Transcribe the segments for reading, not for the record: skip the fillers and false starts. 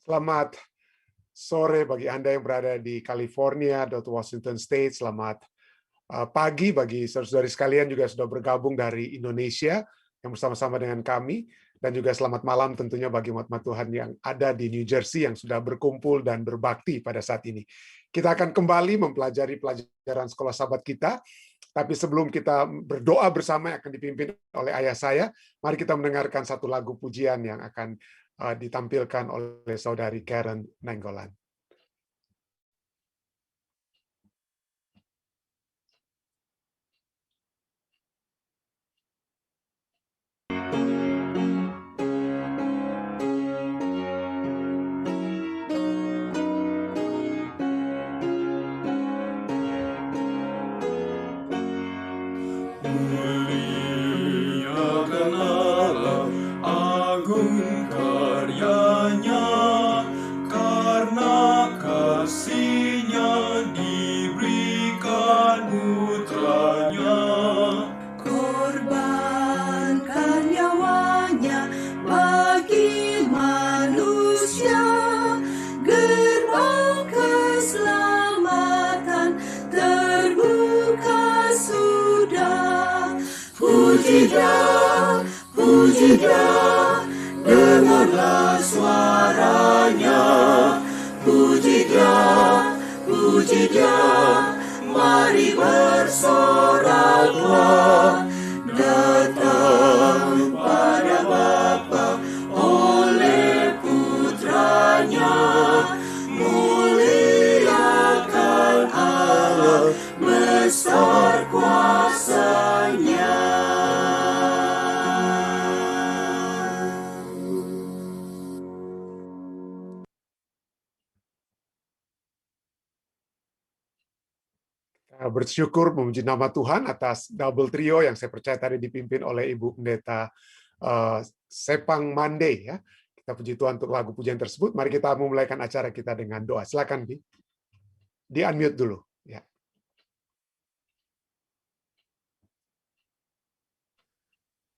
Selamat sore bagi Anda yang berada di California atau Washington State. Selamat pagi bagi saudara-saudari sekalian juga sudah bergabung dari Indonesia yang bersama-sama dengan kami. Dan juga selamat malam tentunya bagi umat Tuhan yang ada di New Jersey yang sudah berkumpul dan berbakti pada saat ini. Kita akan kembali mempelajari pelajaran sekolah sahabat kita. Tapi sebelum kita berdoa bersama yang akan dipimpin oleh ayah saya, mari kita mendengarkan satu lagu pujian yang akan ditampilkan oleh saudari Karen Nenggolan. Puji dia, dengarlah suaranya. Puji dia, mari bersoraklah. Datang pada Bapa oleh putranya. Muliakan Allah, besar kuasanya. Bersyukur memuji nama Tuhan atas double trio yang saya percaya tadi dipimpin oleh Ibu Pendeta Sepang Mande. Ya. Kita puji Tuhan untuk lagu pujian tersebut. Mari kita memulaikan acara kita dengan doa. Silakan, Bi. Di-unmute dulu. Ya.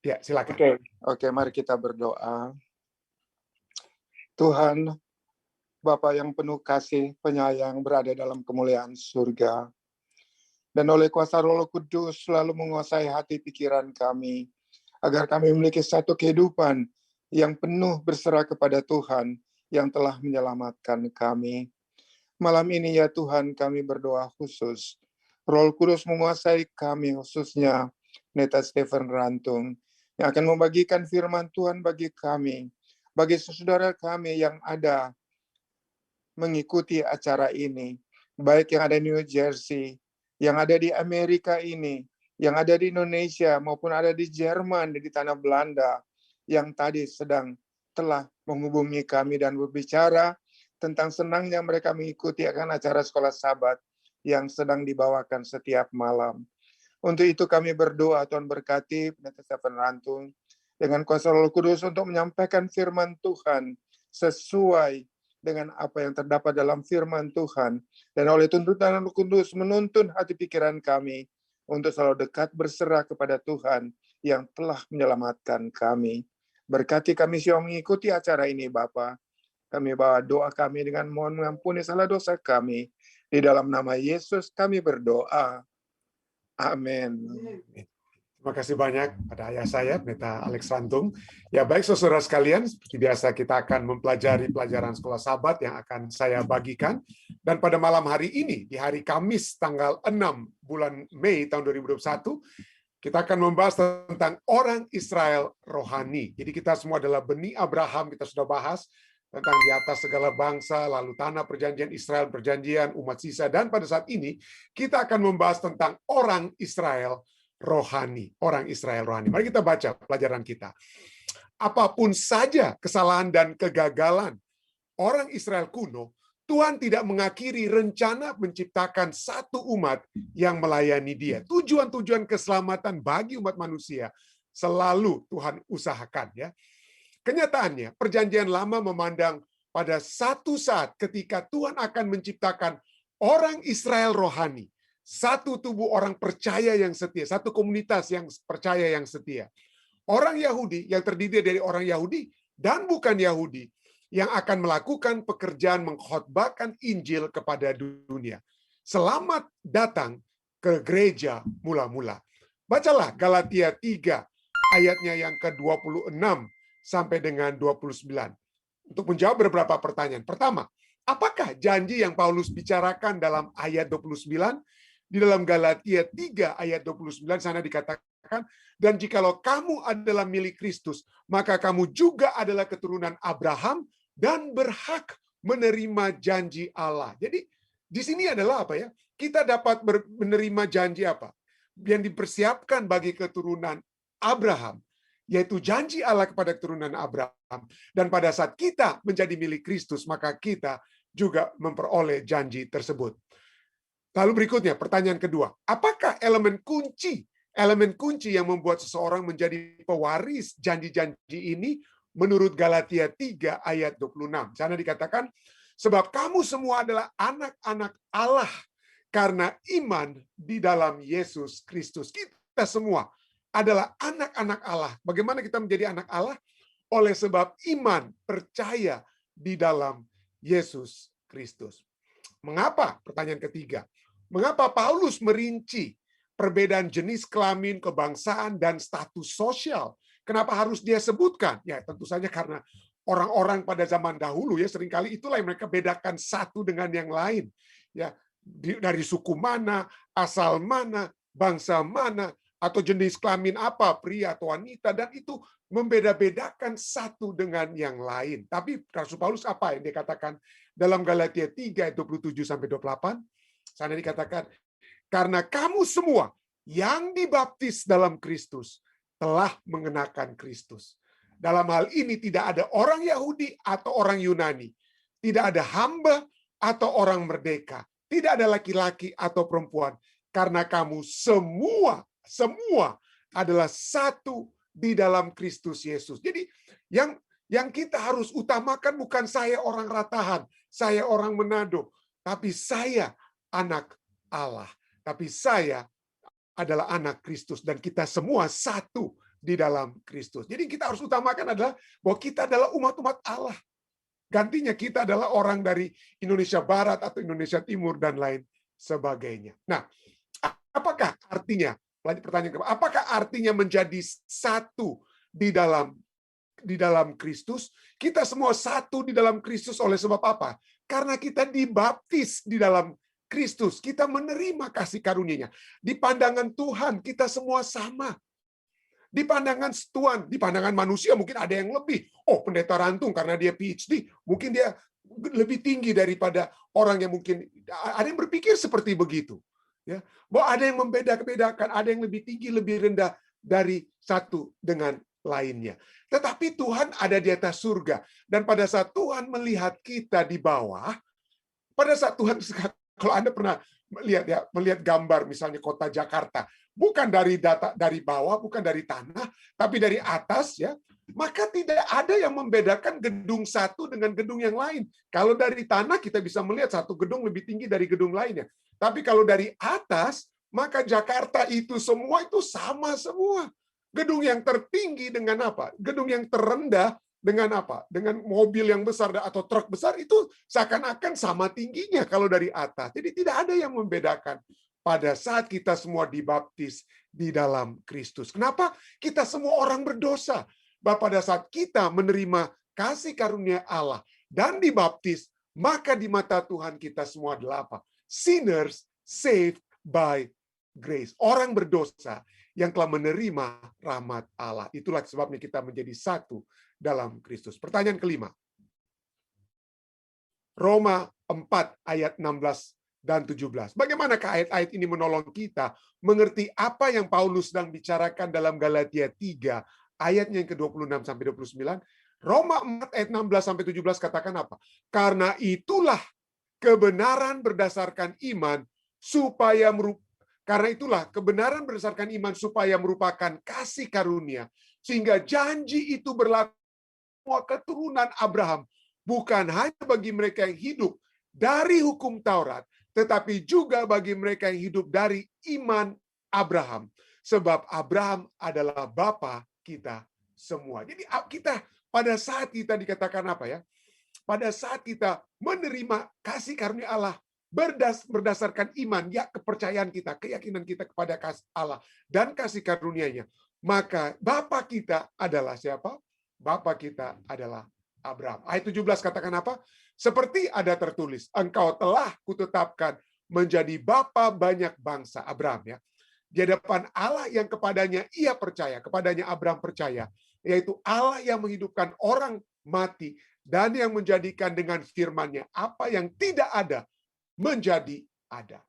Ya, silakan. Oke, mari kita berdoa. Tuhan, Bapa yang penuh kasih, penyayang, berada dalam kemuliaan surga. Dan oleh kuasa Roh Kudus selalu menguasai hati pikiran kami, agar kami memiliki satu kehidupan yang penuh berserah kepada Tuhan yang telah menyelamatkan kami. Malam ini ya Tuhan, kami berdoa khusus. Roh Kudus menguasai kami, khususnya Pendeta Stephen Rantung, yang akan membagikan firman Tuhan bagi kami, bagi saudara kami yang ada mengikuti acara ini, baik yang ada di New Jersey, yang ada di Amerika ini, yang ada di Indonesia, maupun ada di Jerman, di tanah Belanda, yang tadi telah menghubungi kami dan berbicara tentang senangnya mereka mengikuti akan acara sekolah sahabat yang sedang dibawakan setiap malam. Untuk itu kami berdoa, Tuhan berkati Pendeta Stephen Rantung dengan kuasa Roh Kudus untuk menyampaikan firman Tuhan sesuai dengan apa yang terdapat dalam firman Tuhan. Dan oleh tuntunan Roh Kudus menuntun hati pikiran kami untuk selalu dekat berserah kepada Tuhan yang telah menyelamatkan kami. Berkati kami yang mengikuti acara ini, Bapa. Kami bawa doa kami dengan mohon mengampuni salah dosa kami. Di dalam nama Yesus kami berdoa. Amin. Terima kasih banyak pada ayah saya, Pendeta Alex Rantung. Ya baik saudara sekalian, seperti biasa kita akan mempelajari pelajaran sekolah sahabat yang akan saya bagikan. Dan pada malam hari ini, di hari Kamis tanggal 6 bulan Mei tahun 2021, kita akan membahas tentang orang Israel rohani. Jadi kita semua adalah benih Abraham, kita sudah bahas tentang di atas segala bangsa, lalu tanah perjanjian Israel, perjanjian umat sisa. Dan pada saat ini, kita akan membahas tentang orang Israel rohani, orang Israel rohani. Mari kita baca pelajaran kita. Apapun saja kesalahan dan kegagalan orang Israel kuno, Tuhan tidak mengakhiri rencana menciptakan satu umat yang melayani Dia. Tujuan-tujuan keselamatan bagi umat manusia selalu Tuhan usahakan, ya. Kenyataannya, perjanjian lama memandang pada satu saat ketika Tuhan akan menciptakan orang Israel rohani. Satu tubuh orang percaya yang setia, satu komunitas yang percaya yang setia. Orang Yahudi yang terdiri dari orang Yahudi dan bukan Yahudi yang akan melakukan pekerjaan mengkhotbahkan Injil kepada dunia. Selamat datang ke gereja mula-mula. Bacalah Galatia 3 ayatnya yang ke-26 sampai dengan 29. Untuk menjawab beberapa pertanyaan. Pertama, apakah janji yang Paulus bicarakan dalam ayat 29? Di dalam Galatia 3 ayat 29 sana dikatakan, dan jikalau kamu adalah milik Kristus, maka kamu juga adalah keturunan Abraham dan berhak menerima janji Allah. Jadi di sini adalah apa ya? Kita dapat menerima janji apa? Yang dipersiapkan bagi keturunan Abraham, yaitu janji Allah kepada keturunan Abraham. Dan pada saat kita menjadi milik Kristus, maka kita juga memperoleh janji tersebut. Lalu berikutnya, pertanyaan kedua. Apakah elemen kunci yang membuat seseorang menjadi pewaris janji-janji ini menurut Galatia 3 ayat 26? Sana dikatakan, sebab kamu semua adalah anak-anak Allah karena iman di dalam Yesus Kristus. Kita semua adalah anak-anak Allah. Bagaimana kita menjadi anak Allah? Oleh sebab iman, percaya di dalam Yesus Kristus. Mengapa? Pertanyaan ketiga. Mengapa Paulus merinci perbedaan jenis kelamin, kebangsaan, dan status sosial? Kenapa harus dia sebutkan? Ya, tentu saja karena orang-orang pada zaman dahulu ya seringkali itulah yang mereka bedakan satu dengan yang lain. Ya, dari suku mana, asal mana, bangsa mana, atau jenis kelamin apa, pria atau wanita, dan itu membeda-bedakan satu dengan yang lain. Tapi Rasul Paulus apa yang dia katakan dalam Galatia 3 ayat 27 sampai 28? Sana dikatakan, karena kamu semua yang dibaptis dalam Kristus telah mengenakan Kristus. Dalam hal ini tidak ada orang Yahudi atau orang Yunani, tidak ada hamba atau orang merdeka, tidak ada laki-laki atau perempuan, karena kamu semua adalah satu di dalam Kristus Yesus. Jadi yang kita harus utamakan bukan saya orang Ratahan, saya orang Manado, tapi saya anak Allah, tapi saya adalah anak Kristus dan kita semua satu di dalam Kristus. Jadi kita harus utamakan adalah bahwa kita adalah umat-umat Allah. Gantinya kita adalah orang dari Indonesia Barat atau Indonesia Timur dan lain sebagainya. Nah, apakah artinya? Pertanyaan kedua, apakah artinya menjadi satu di dalam Kristus? Kita semua satu di dalam Kristus oleh sebab apa? Karena kita dibaptis di dalam Kristus, kita menerima kasih karunia-Nya. Di pandangan Tuhan, kita semua sama. Di pandangan Tuhan, di pandangan manusia mungkin ada yang lebih. Oh, pendeta Rantung karena dia PhD, mungkin dia lebih tinggi daripada orang yang mungkin ada yang berpikir seperti begitu. Ya, bahwa ada yang membeda-bedakan, ada yang lebih tinggi, lebih rendah dari satu dengan lainnya. Tetapi Tuhan ada di atas surga. Dan pada saat Tuhan melihat kita di bawah, pada saat Tuhan, kalau Anda pernah melihat gambar misalnya kota Jakarta, bukan dari bawah, bukan dari tanah, tapi dari atas, ya, maka tidak ada yang membedakan gedung satu dengan gedung yang lain. Kalau dari tanah kita bisa melihat satu gedung lebih tinggi dari gedung lainnya. Tapi kalau dari atas, maka Jakarta itu semua itu sama semua. Gedung yang tertinggi dengan apa? Gedung yang terendah dengan apa? Dengan mobil yang besar atau truk besar itu seakan-akan sama tingginya kalau dari atas. Jadi tidak ada yang membedakan pada saat kita semua dibaptis di dalam Kristus. Kenapa? Kita semua orang berdosa. Bahwa pada saat kita menerima kasih karunia Allah dan dibaptis, maka di mata Tuhan kita semua adalah apa? Sinners saved by grace. Orang berdosa yang telah menerima rahmat Allah. Itulah sebabnya kita menjadi satu dalam Kristus. Pertanyaan kelima. Roma 4 ayat 16 dan 17. Bagaimanakah ayat-ayat ini menolong kita mengerti apa yang Paulus sedang bicarakan dalam Galatia 3 ayatnya yang ke-26 sampai 29? Roma 4 ayat 16 sampai 17 katakan apa? Karena itulah kebenaran berdasarkan iman kebenaran berdasarkan iman supaya merupakan kasih karunia, sehingga janji itu berlaku keturunan Abraham, bukan hanya bagi mereka yang hidup dari hukum Taurat, tetapi juga bagi mereka yang hidup dari iman Abraham. Sebab Abraham adalah bapa kita semua. Jadi kita pada saat kita dikatakan apa ya? pada saat kita menerima kasih karunia Allah berdasarkan iman, ya kepercayaan kita, keyakinan kita kepada kasih Allah dan kasih karunia-Nya, maka Bapa kita adalah siapa? Bapa kita adalah Abraham. Ayat 17 katakan apa? Seperti ada tertulis, engkau telah kutetapkan menjadi bapa banyak bangsa. Abraham, ya. Di hadapan Allah yang kepadanya ia percaya, kepadanya Abraham percaya, yaitu Allah yang menghidupkan orang mati dan yang menjadikan dengan firman-Nya apa yang tidak ada menjadi ada.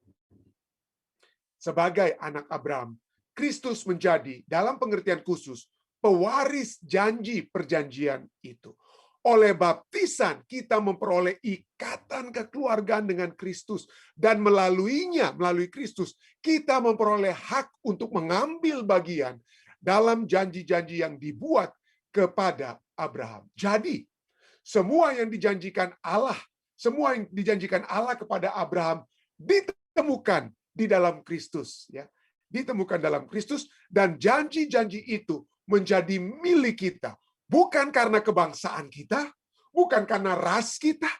Sebagai anak Abraham, Kristus menjadi dalam pengertian khusus pewaris janji perjanjian itu. Oleh baptisan kita memperoleh ikatan kekeluargaan dengan Kristus, dan melalui Kristus kita memperoleh hak untuk mengambil bagian dalam janji-janji yang dibuat kepada Abraham. Jadi semua yang dijanjikan Allah kepada Abraham ditemukan di dalam Kristus, ya. Ditemukan dalam Kristus, dan janji-janji itu menjadi milik kita. Bukan karena kebangsaan kita, bukan karena ras kita,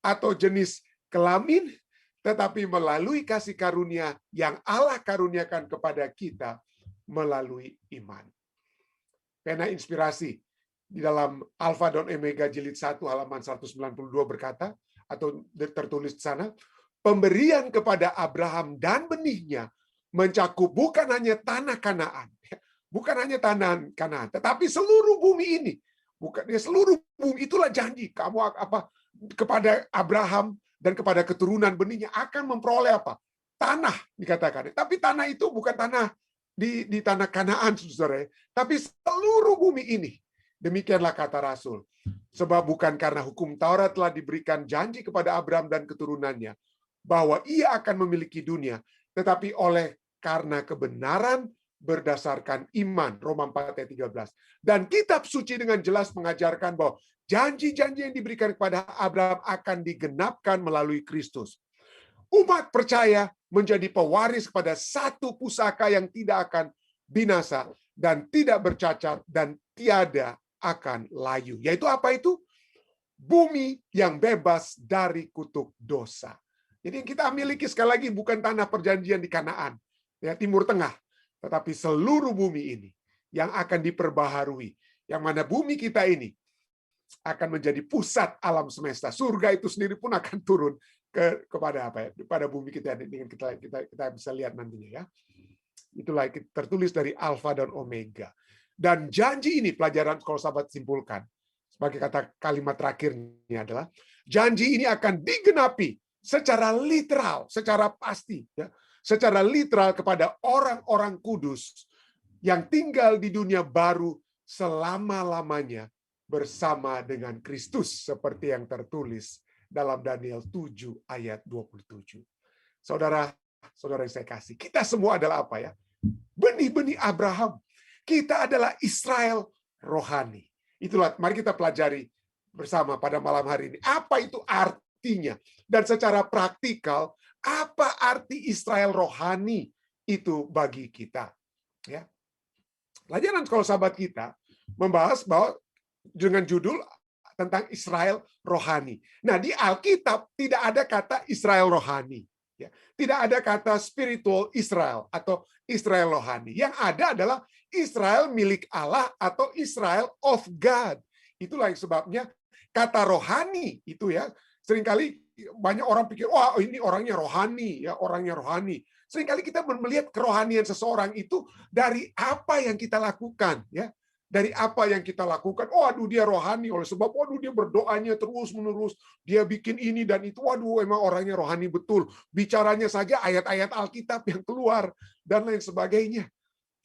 atau jenis kelamin, tetapi melalui kasih karunia yang Allah karuniakan kepada kita melalui iman. Pena inspirasi di dalam Alfa dan Omega jilid 1 halaman 192 berkata, atau tertulis di sana, pemberian kepada Abraham dan benihnya mencakup bukan hanya tanah Kanaan, bukan hanya tanah Kanaan, tetapi seluruh bumi ini. Bukan seluruh bumi, itulah janji. Kamu kepada Abraham dan kepada keturunan benihnya akan memperoleh apa? Tanah, dikatakan. Tapi tanah itu bukan tanah di tanah Kanaan, Saudara, tapi seluruh bumi ini. Demikianlah kata Rasul. Sebab bukan karena hukum Taurat telah diberikan janji kepada Abraham dan keturunannya bahwa ia akan memiliki dunia, tetapi karena kebenaran berdasarkan iman, Roma 4 ayat 13. Dan kitab suci dengan jelas mengajarkan bahwa janji-janji yang diberikan kepada Abraham akan digenapkan melalui Kristus. Umat percaya menjadi pewaris kepada satu pusaka yang tidak akan binasa dan tidak bercacat dan tiada akan layu. Yaitu apa itu? Bumi yang bebas dari kutuk dosa. Jadi yang kita miliki sekali lagi bukan tanah perjanjian di Kanaan, ya, Timur Tengah, tetapi seluruh bumi ini yang akan diperbaharui, yang mana bumi kita ini akan menjadi pusat alam semesta. Surga itu sendiri pun akan turun kepada apa ya? Pada bumi kita, dengan kita bisa lihat nantinya, ya. Itulah tertulis dari Alfa dan Omega. Dan janji ini, pelajaran sekolah sahabat simpulkan sebagai kata kalimat terakhirnya adalah janji ini akan digenapi secara literal, secara pasti, ya. Secara literal kepada orang-orang kudus yang tinggal di dunia baru selama-lamanya bersama dengan Kristus, seperti yang tertulis dalam Daniel 7 ayat 27. Saudara yang saya kasih, kita semua adalah apa, ya? Benih-benih Abraham. Kita adalah Israel rohani. Itulah, mari kita pelajari bersama pada malam hari ini. Apa itu artinya? Dan secara praktikal, apa arti Israel rohani itu bagi kita? Ya. Pelajaran sekolah sahabat kita membahas bahwa dengan judul tentang Israel rohani. Nah, di Alkitab tidak ada kata Israel rohani. Ya. Tidak ada kata spiritual Israel atau Israel rohani. Yang ada adalah Israel milik Allah atau Israel of God. Itulah yang sebabnya kata rohani itu, ya, seringkali banyak orang pikir, wah, ini orangnya rohani, ya, orangnya rohani. Seringkali kita melihat kerohanian seseorang itu dari apa yang kita lakukan, ya. Dari apa yang kita lakukan, oh aduh dia rohani, oleh sebab waduh dia berdoanya terus-menerus, dia bikin ini dan itu, waduh emang orangnya rohani betul. Bicaranya saja ayat-ayat Alkitab yang keluar dan lain sebagainya.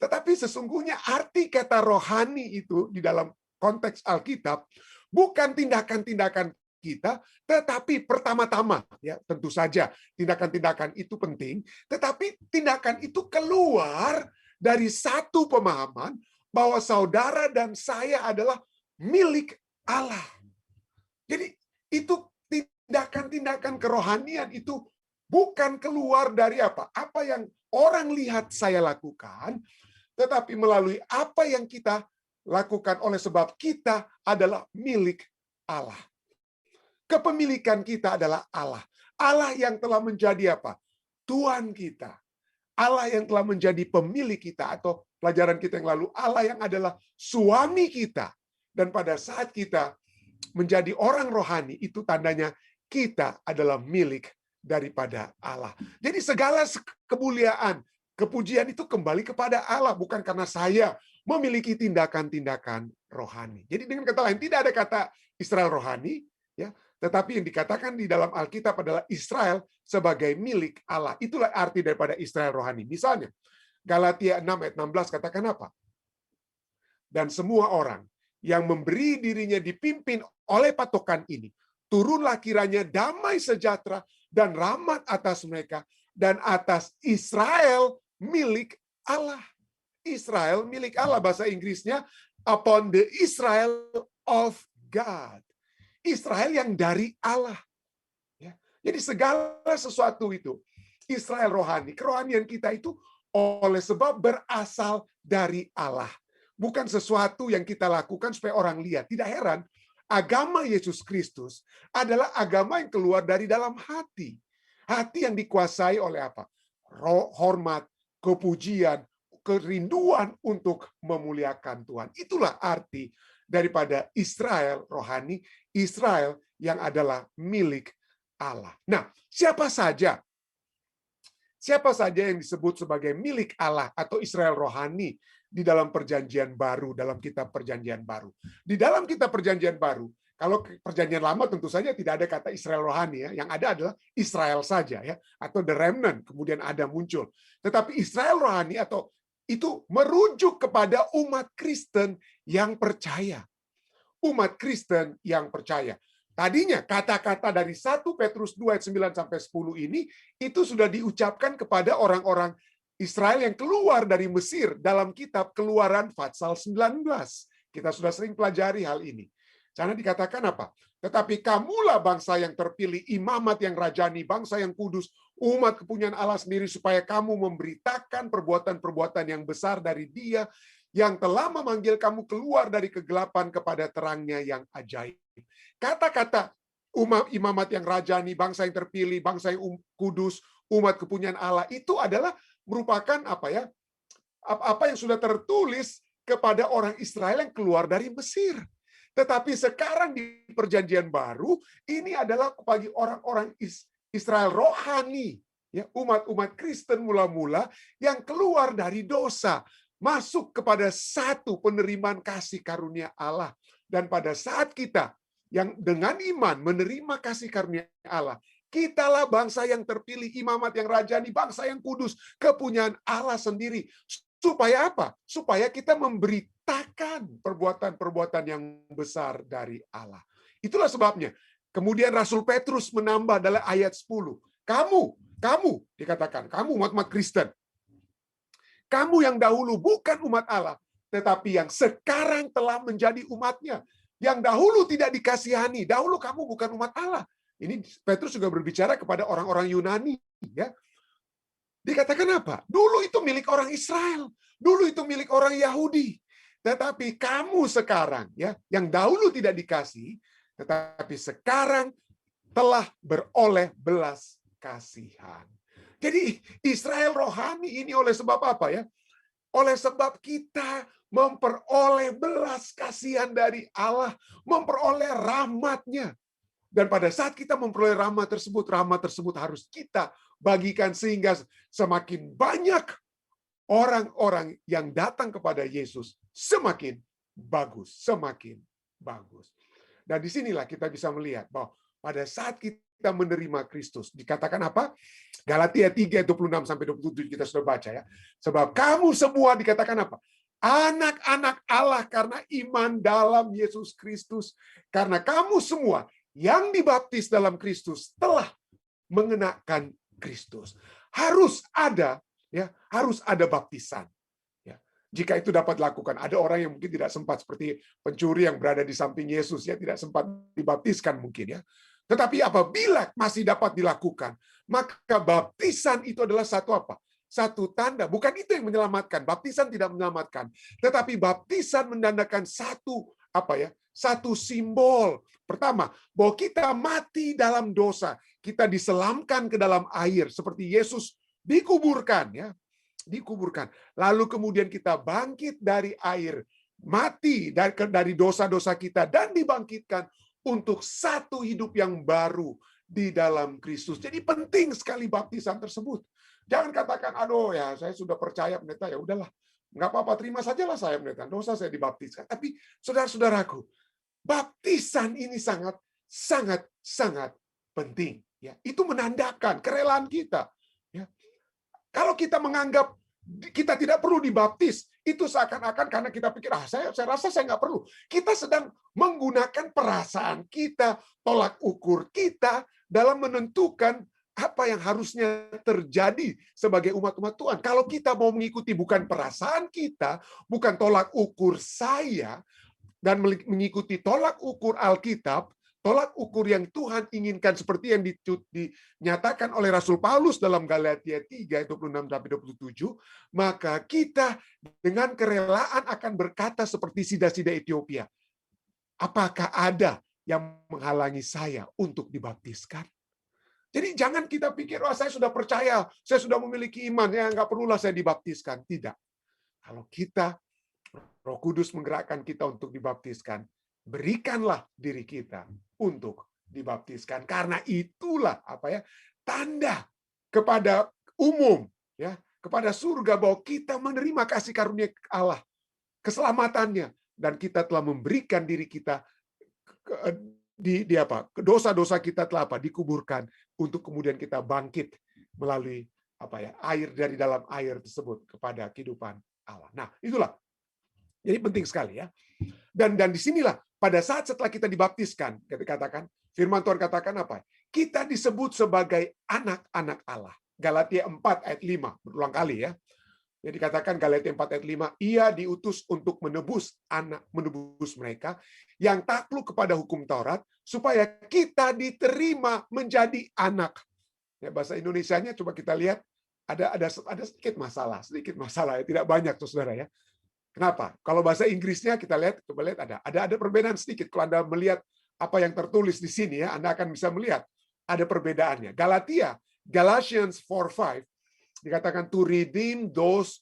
Tetapi sesungguhnya arti kata rohani itu di dalam konteks Alkitab bukan tindakan-tindakan kita, tetapi pertama-tama, ya, tentu saja tindakan-tindakan itu penting, tetapi tindakan itu keluar dari satu pemahaman bahwa saudara dan saya adalah milik Allah. Jadi itu tindakan-tindakan kerohanian itu bukan keluar dari apa yang orang lihat saya lakukan, tetapi melalui apa yang kita lakukan oleh sebab kita adalah milik Allah. Kepemilikan kita adalah Allah. Allah yang telah menjadi apa? Tuhan kita. Allah yang telah menjadi pemilik kita, atau pelajaran kita yang lalu, Allah yang adalah suami kita. Dan pada saat kita menjadi orang rohani, itu tandanya kita adalah milik daripada Allah. Jadi segala kemuliaan, kepujian itu kembali kepada Allah, bukan karena saya memiliki tindakan-tindakan rohani. Jadi dengan kata lain, tidak ada kata Israel rohani, ya, tetapi yang dikatakan di dalam Alkitab adalah Israel sebagai milik Allah. Itulah arti daripada Israel rohani. Misalnya, Galatia 6 ayat 16 katakan apa? Dan semua orang yang memberi dirinya dipimpin oleh patokan ini, turunlah kiranya damai sejahtera dan rahmat atas mereka dan atas Israel milik Allah. Israel milik Allah, bahasa Inggrisnya upon the Israel of God. Israel yang dari Allah. Ya. Jadi segala sesuatu itu, Israel rohani, kerohanian kita itu oleh sebab berasal dari Allah. Bukan sesuatu yang kita lakukan supaya orang lihat. Tidak heran, agama Yesus Kristus adalah agama yang keluar dari dalam hati. Hati yang dikuasai oleh apa? Hormat, kepujian, kerinduan untuk memuliakan Tuhan. Itulah arti daripada Israel rohani, Israel yang adalah milik Allah. Nah, siapa saja yang disebut sebagai milik Allah atau Israel rohani di dalam perjanjian baru, dalam kitab perjanjian baru. Di dalam kitab perjanjian baru, kalau perjanjian lama tentu saja tidak ada kata Israel rohani, ya. Yang ada adalah Israel saja, ya, atau the remnant, kemudian ada muncul. Tetapi Israel rohani atau itu merujuk kepada umat Kristen yang percaya. Umat Kristen yang percaya. Tadinya kata-kata dari 1 Petrus 2 ayat 9 sampai 10 ini itu sudah diucapkan kepada orang-orang Israel yang keluar dari Mesir dalam kitab Keluaran pasal 19. Kita sudah sering pelajari hal ini. Sana dikatakan apa? Tetapi kamulah bangsa yang terpilih, imamat yang rajani, bangsa yang kudus, umat kepunyaan Allah sendiri, supaya kamu memberitakan perbuatan-perbuatan yang besar dari Dia yang telah memanggil kamu keluar dari kegelapan kepada terangnya yang ajaib. Kata-kata imamat yang rajani, bangsa yang terpilih, bangsa yang kudus, umat kepunyaan Allah, itu adalah merupakan apa yang sudah tertulis kepada orang Israel yang keluar dari Mesir. Tetapi sekarang di perjanjian baru, ini adalah bagi orang-orang Israel rohani, ya, umat-umat Kristen mula-mula yang keluar dari dosa, masuk kepada satu penerimaan kasih karunia Allah. Dan pada saat kita yang dengan iman menerima kasih karunia Allah, kitalah bangsa yang terpilih, imamat yang rajani, bangsa yang kudus, kepunyaan Allah sendiri. Supaya apa? Supaya kita memberitakan perbuatan-perbuatan yang besar dari Allah. Itulah sebabnya. Kemudian Rasul Petrus menambah dalam ayat 10. Kamu, dikatakan, kamu umat-umat Kristen. Kamu yang dahulu bukan umat Allah, tetapi yang sekarang telah menjadi umatnya. Yang dahulu tidak dikasihani, dahulu kamu bukan umat Allah. Ini Petrus juga berbicara kepada orang-orang Yunani, ya. Dikatakan apa? Dulu itu milik orang Israel, dulu itu milik orang Yahudi. Tetapi kamu sekarang, ya, yang dahulu tidak dikasih, tetapi sekarang telah beroleh belas kasihan. Jadi Israel rohani ini oleh sebab apa, ya? Oleh sebab kita memperoleh belas kasihan dari Allah, memperoleh rahmat-Nya. Dan pada saat kita memperoleh rahmat tersebut harus kita bagikan sehingga semakin banyak orang-orang yang datang kepada Yesus, semakin bagus, semakin bagus. Dan disinilah kita bisa melihat bahwa pada saat kita menerima Kristus, dikatakan apa? Galatia 3, 26 sampai 27 kita sudah baca, ya. Sebab kamu semua dikatakan apa? Anak-anak Allah karena iman dalam Yesus Kristus. Karena kamu semua yang dibaptis dalam Kristus telah mengenakan Kristus. Harus ada, ya, harus ada baptisan. Ya. Jika itu dapat dilakukan, ada orang yang mungkin tidak sempat, seperti pencuri yang berada di samping Yesus, ya, tidak sempat dibaptiskan mungkin, ya. Tetapi apabila masih dapat dilakukan, maka baptisan itu adalah satu apa? Satu tanda. Bukan itu yang menyelamatkan. Baptisan tidak menyelamatkan. Tetapi baptisan menandakan satu satu simbol. Pertama, bahwa kita mati dalam dosa, kita diselamkan ke dalam air seperti Yesus dikuburkan, ya. Dikuburkan. Lalu kemudian kita bangkit dari air, mati dari dosa-dosa kita dan dibangkitkan untuk satu hidup yang baru di dalam Kristus. Jadi penting sekali baptisan tersebut. Jangan katakan, aduh ya saya sudah percaya pendeta, ya udahlah, nggak apa-apa, terima sajalah saya pendeta, dosa saya dibaptiskan. Tapi saudara-saudaraku, baptisan ini sangat penting. Ya, itu menandakan kerelaan kita. Ya. Kalau kita menganggap kita tidak perlu dibaptis, itu seakan-akan karena kita pikir, saya rasa saya nggak perlu. Kita sedang menggunakan perasaan kita, tolak ukur kita dalam menentukan apa yang harusnya terjadi sebagai umat-umat Tuhan. Kalau kita mau mengikuti bukan perasaan kita, bukan tolak ukur saya, dan mengikuti tolak ukur Alkitab, tolak ukur yang Tuhan inginkan seperti yang dinyatakan oleh Rasul Paulus dalam Galatia 3, 26-27, maka kita dengan kerelaan akan berkata seperti sida-sida Ethiopia, apakah ada yang menghalangi saya untuk dibaptiskan? Jadi jangan kita pikir, saya sudah percaya, saya sudah memiliki iman, ya nggak perlulah saya dibaptiskan. Tidak. Kalau kita, Roh Kudus menggerakkan kita untuk dibaptiskan, berikanlah diri kita untuk dibaptiskan, karena itulah tanda kepada umum, ya, kepada surga bahwa kita menerima kasih karunia Allah, keselamatannya, dan kita telah memberikan diri kita dosa-dosa kita telah dikuburkan untuk kemudian kita bangkit melalui air dari dalam air tersebut kepada kehidupan Allah. Nah, itulah. Jadi penting sekali, ya. Dan disinilah pada saat setelah kita dibaptiskan, katakan firman Tuhan katakan apa? Kita disebut sebagai anak-anak Allah. Galatia 4 ayat 5 berulang kali, ya. Jadi katakan Galatia 4 ayat 5, ia diutus untuk menebus mereka yang takluk kepada hukum Taurat supaya kita diterima menjadi anak. Ya, bahasa Indonesianya coba kita lihat, ada sedikit masalah ya, tidak banyak tuh saudara, ya. Kenapa? Kalau bahasa Inggrisnya kita lihat, coba lihat ada perbedaan sedikit. Kalau Anda melihat apa yang tertulis di sini, ya, Anda akan bisa melihat ada perbedaannya. Galatians 4:5 dikatakan to redeem those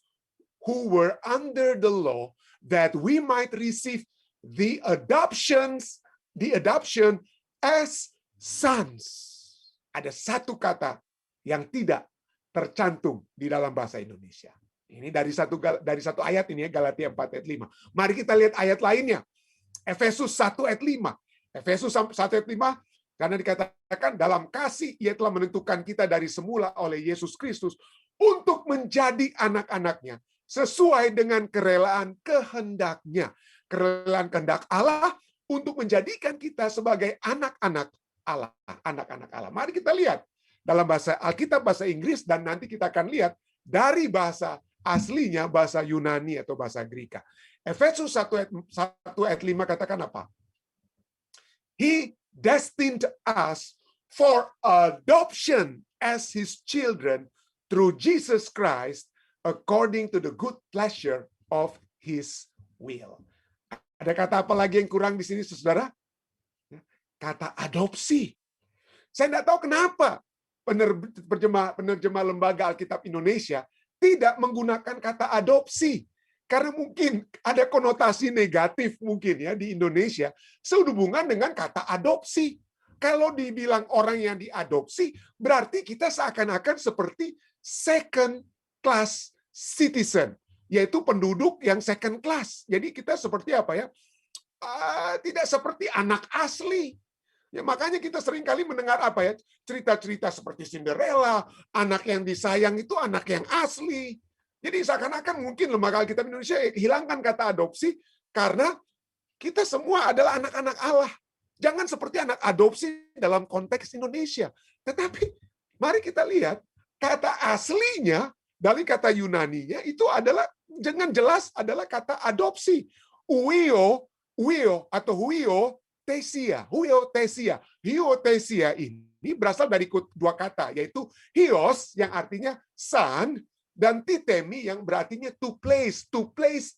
who were under the law that we might receive the adoption as sons. Ada satu kata yang tidak tercantum di dalam bahasa Indonesia. Ini dari satu ayat ini, ya, Galatia 4 ayat 5. Mari kita lihat ayat lainnya. Efesus 1 ayat 5. Efesus 1 ayat 5, karena dikatakan dalam kasih ia telah menentukan kita dari semula oleh Yesus Kristus untuk menjadi anak-anaknya sesuai dengan kerelaan kehendaknya. Kerelaan kehendak Allah untuk menjadikan kita sebagai anak-anak Allah. Anak-anak Allah. Mari kita lihat dalam bahasa Alkitab, bahasa Inggris, dan nanti kita akan lihat dari bahasa aslinya, bahasa Yunani atau bahasa Greka. Efesus 1 ayat 5 katakan apa? He destined us for adoption as his children through Jesus Christ according to the good pleasure of his will. Ada kata apa lagi yang kurang di sini, saudara? Kata adopsi. Saya tidak tahu kenapa penerjemah Lembaga Alkitab Indonesia tidak menggunakan kata adopsi. Karena mungkin ada konotasi negatif mungkin, ya, di Indonesia sehubungan dengan kata adopsi. Kalau dibilang orang yang diadopsi, berarti kita seakan-akan seperti second class citizen, yaitu penduduk yang second class. Jadi kita seperti apa, ya? Tidak seperti anak asli. Ya, makanya kita seringkali mendengar apa, ya, cerita-cerita seperti Cinderella, anak yang disayang itu anak yang asli. Jadi seakan-akan mungkin Lembaga Alkitab Indonesia hilangkan kata adopsi karena kita semua adalah anak-anak Allah. Jangan seperti anak adopsi dalam konteks Indonesia. Tetapi mari kita lihat kata aslinya dari kata Yunaninya itu adalah dengan jelas adalah kata adopsi. Huio atau huiothesia. Huiothesia ini berasal dari dua kata, yaitu hios yang artinya son dan titemi yang berartinya to place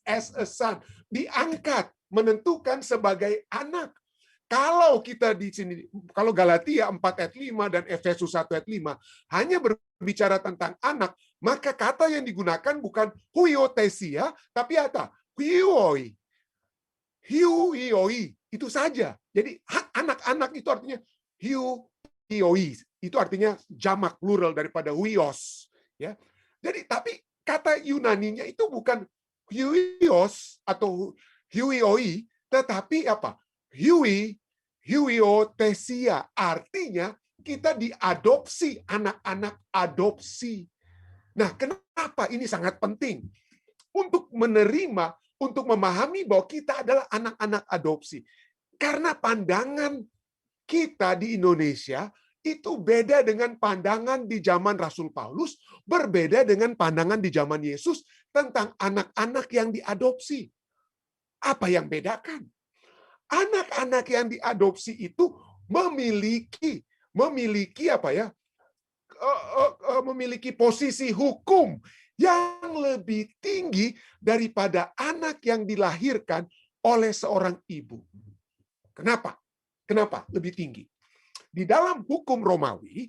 as a son, diangkat menentukan sebagai anak. Kalau kita di sini, kalau Galatia 4 ayat 5 dan Efesus 1 ayat 5 hanya berbicara tentang anak, maka kata yang digunakan bukan huiothesia, tapi apa? Huioi. Huioi, itu saja. Jadi anak-anak itu artinya huioi. Itu artinya jamak plural daripada huios. Ya. Jadi tapi kata Yunaninya itu bukan huios atau huioi, tetapi apa? Huiothesia, artinya kita diadopsi, anak-anak adopsi. Nah, kenapa ini sangat penting? Untuk menerima, untuk memahami bahwa kita adalah anak-anak adopsi. Karena pandangan kita di Indonesia itu beda dengan pandangan di zaman Rasul Paulus, berbeda dengan pandangan di zaman Yesus tentang anak-anak yang diadopsi. Apa yang bedakan? Anak-anak yang diadopsi itu memiliki apa ya? Memiliki posisi hukum yang lebih tinggi daripada anak yang dilahirkan oleh seorang ibu. Kenapa? Kenapa lebih tinggi? Di dalam hukum Romawi,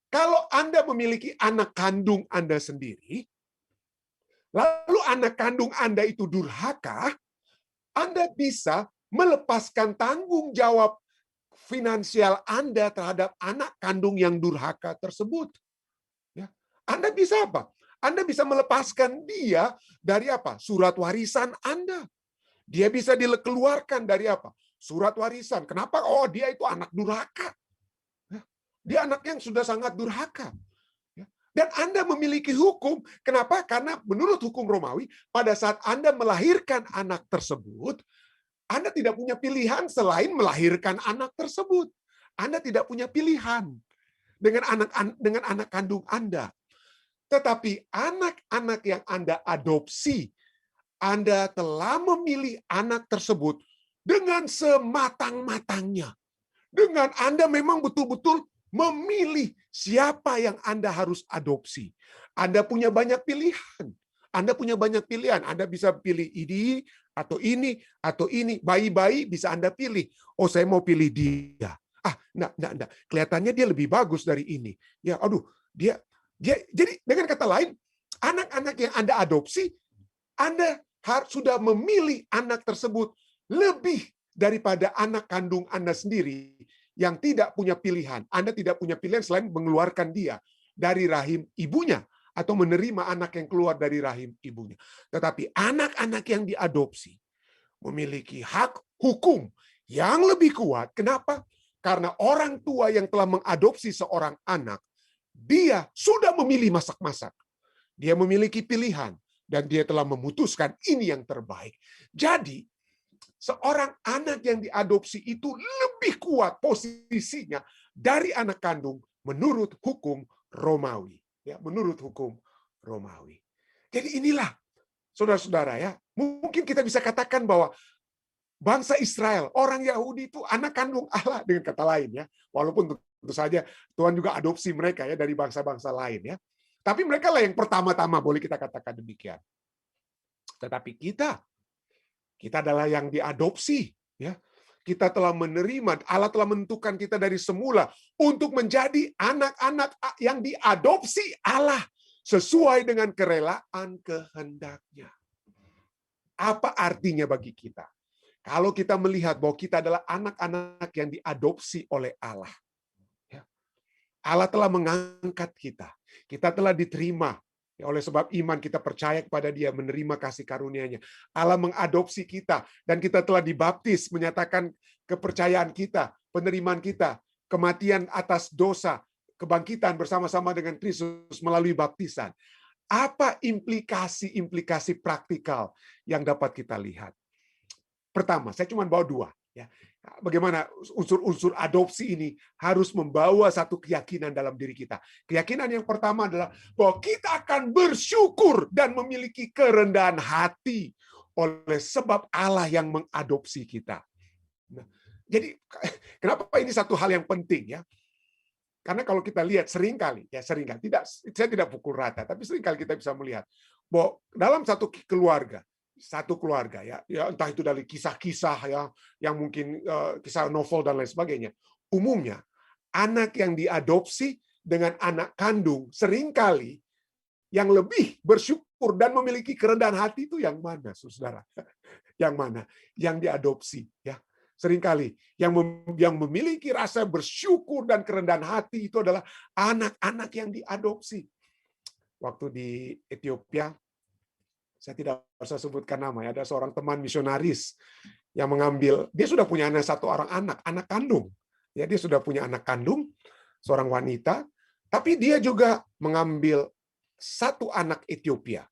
kalau Anda memiliki anak kandung Anda sendiri, lalu anak kandung Anda itu durhaka, Anda bisa melepaskan tanggung jawab finansial Anda terhadap anak kandung yang durhaka tersebut. Ya. Anda bisa apa? Anda bisa melepaskan dia dari apa? Surat warisan Anda. Dia bisa dikeluarkan dari apa? Surat warisan. Kenapa? Oh, dia itu anak durhaka. Ya. Dia anak yang sudah sangat durhaka. Ya. Dan Anda memiliki hukum. Kenapa? Karena menurut hukum Romawi, pada saat Anda melahirkan anak tersebut, Anda tidak punya pilihan selain melahirkan anak tersebut. Anda tidak punya pilihan dengan anak kandung Anda. Tetapi anak-anak yang Anda adopsi, Anda telah memilih anak tersebut dengan sematang-matangnya. Dengan Anda memang betul-betul memilih siapa yang Anda harus adopsi. Anda punya banyak pilihan. Anda punya banyak pilihan. Anda bisa pilih ini, atau ini, atau ini. Bayi-bayi bisa Anda pilih. Oh, saya mau pilih dia. Enggak. Kelihatannya dia lebih bagus dari ini. Ya, aduh, dia. Jadi dengan kata lain, anak-anak yang Anda adopsi, Anda sudah memilih anak tersebut lebih daripada anak kandung Anda sendiri yang tidak punya pilihan. Anda tidak punya pilihan selain mengeluarkan dia dari rahim ibunya, atau menerima anak yang keluar dari rahim ibunya. Tetapi anak-anak yang diadopsi memiliki hak hukum yang lebih kuat. Kenapa? Karena orang tua yang telah mengadopsi seorang anak, dia sudah memilih masak-masak. Dia memiliki pilihan, dan dia telah memutuskan ini yang terbaik. Jadi, seorang anak yang diadopsi itu lebih kuat posisinya dari anak kandung menurut hukum Romawi. Ya, menurut hukum Romawi. Jadi inilah, saudara-saudara ya, mungkin kita bisa katakan bahwa bangsa Israel, orang Yahudi itu anak kandung Allah dengan kata lain ya. Walaupun tentu saja Tuhan juga adopsi mereka ya dari bangsa-bangsa lain ya. Tapi mereka lah yang pertama-tama, boleh kita katakan demikian. Tetapi kita adalah yang diadopsi ya. Kita telah menerima, Allah telah menentukan kita dari semula untuk menjadi anak-anak yang diadopsi Allah sesuai dengan kerelaan kehendaknya. Apa artinya bagi kita? Kalau kita melihat bahwa kita adalah anak-anak yang diadopsi oleh Allah. Allah telah mengangkat kita. Kita telah diterima. Oleh sebab iman kita percaya kepada Dia, menerima kasih karunia-Nya. Allah mengadopsi kita dan kita telah dibaptis, menyatakan kepercayaan kita, penerimaan kita, kematian atas dosa, kebangkitan bersama-sama dengan Kristus melalui baptisan. Apa implikasi-implikasi praktikal yang dapat kita lihat? Pertama, saya cuma bawa dua. Ya. Bagaimana unsur-unsur adopsi ini harus membawa satu keyakinan dalam diri kita. Keyakinan yang pertama adalah bahwa kita akan bersyukur dan memiliki kerendahan hati oleh sebab Allah yang mengadopsi kita. Nah, jadi kenapa ini satu hal yang penting ya? Karena kalau kita lihat seringkali, saya tidak pukul rata, tapi seringkali kita bisa melihat bahwa dalam satu keluarga, satu keluarga ya entah itu dari kisah-kisah ya yang mungkin kisah novel dan lain sebagainya. Umumnya anak yang diadopsi dengan anak kandung seringkali yang lebih bersyukur dan memiliki kerendahan hati itu yang mana, saudara? Yang mana? Yang diadopsi, ya. Seringkali yang memiliki rasa bersyukur dan kerendahan hati itu adalah anak-anak yang diadopsi. Waktu di Ethiopia, saya tidak usah sebutkan nama, ya, ada seorang teman misionaris yang mengambil, dia sudah punya satu orang anak kandung. Ya, dia sudah punya anak kandung, seorang wanita, tapi dia juga mengambil satu anak Ethiopia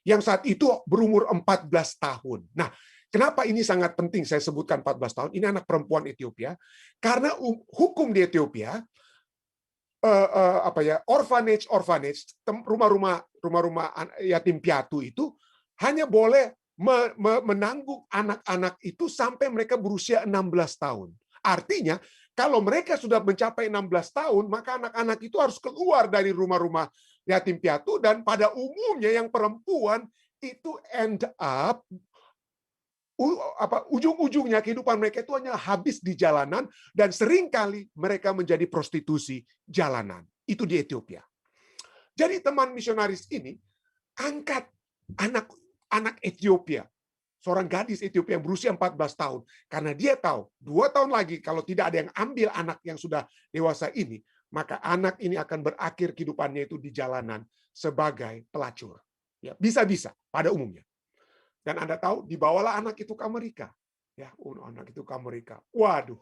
yang saat itu berumur 14 tahun. Nah, kenapa ini sangat penting saya sebutkan 14 tahun? Ini anak perempuan Ethiopia karena hukum di Ethiopia orphanage, rumah-rumah yatim piatu itu hanya boleh menanggung anak-anak itu sampai mereka berusia 16 tahun. Artinya, kalau mereka sudah mencapai 16 tahun, maka anak-anak itu harus keluar dari rumah-rumah yatim piatu, dan pada umumnya yang perempuan itu end up ujung-ujungnya kehidupan mereka itu hanya habis di jalanan, dan seringkali mereka menjadi prostitusi jalanan. Itu di Ethiopia. Jadi teman misionaris ini angkat anak Ethiopia, seorang gadis Ethiopia yang berusia 14 tahun, karena dia tahu 2 tahun lagi kalau tidak ada yang ambil anak yang sudah dewasa ini, maka anak ini akan berakhir kehidupannya itu di jalanan sebagai pelacur. Ya, bisa-bisa pada umumnya. Dan Anda tahu, dibawalah anak itu ke Amerika. Ya, anak itu ke Amerika. Waduh,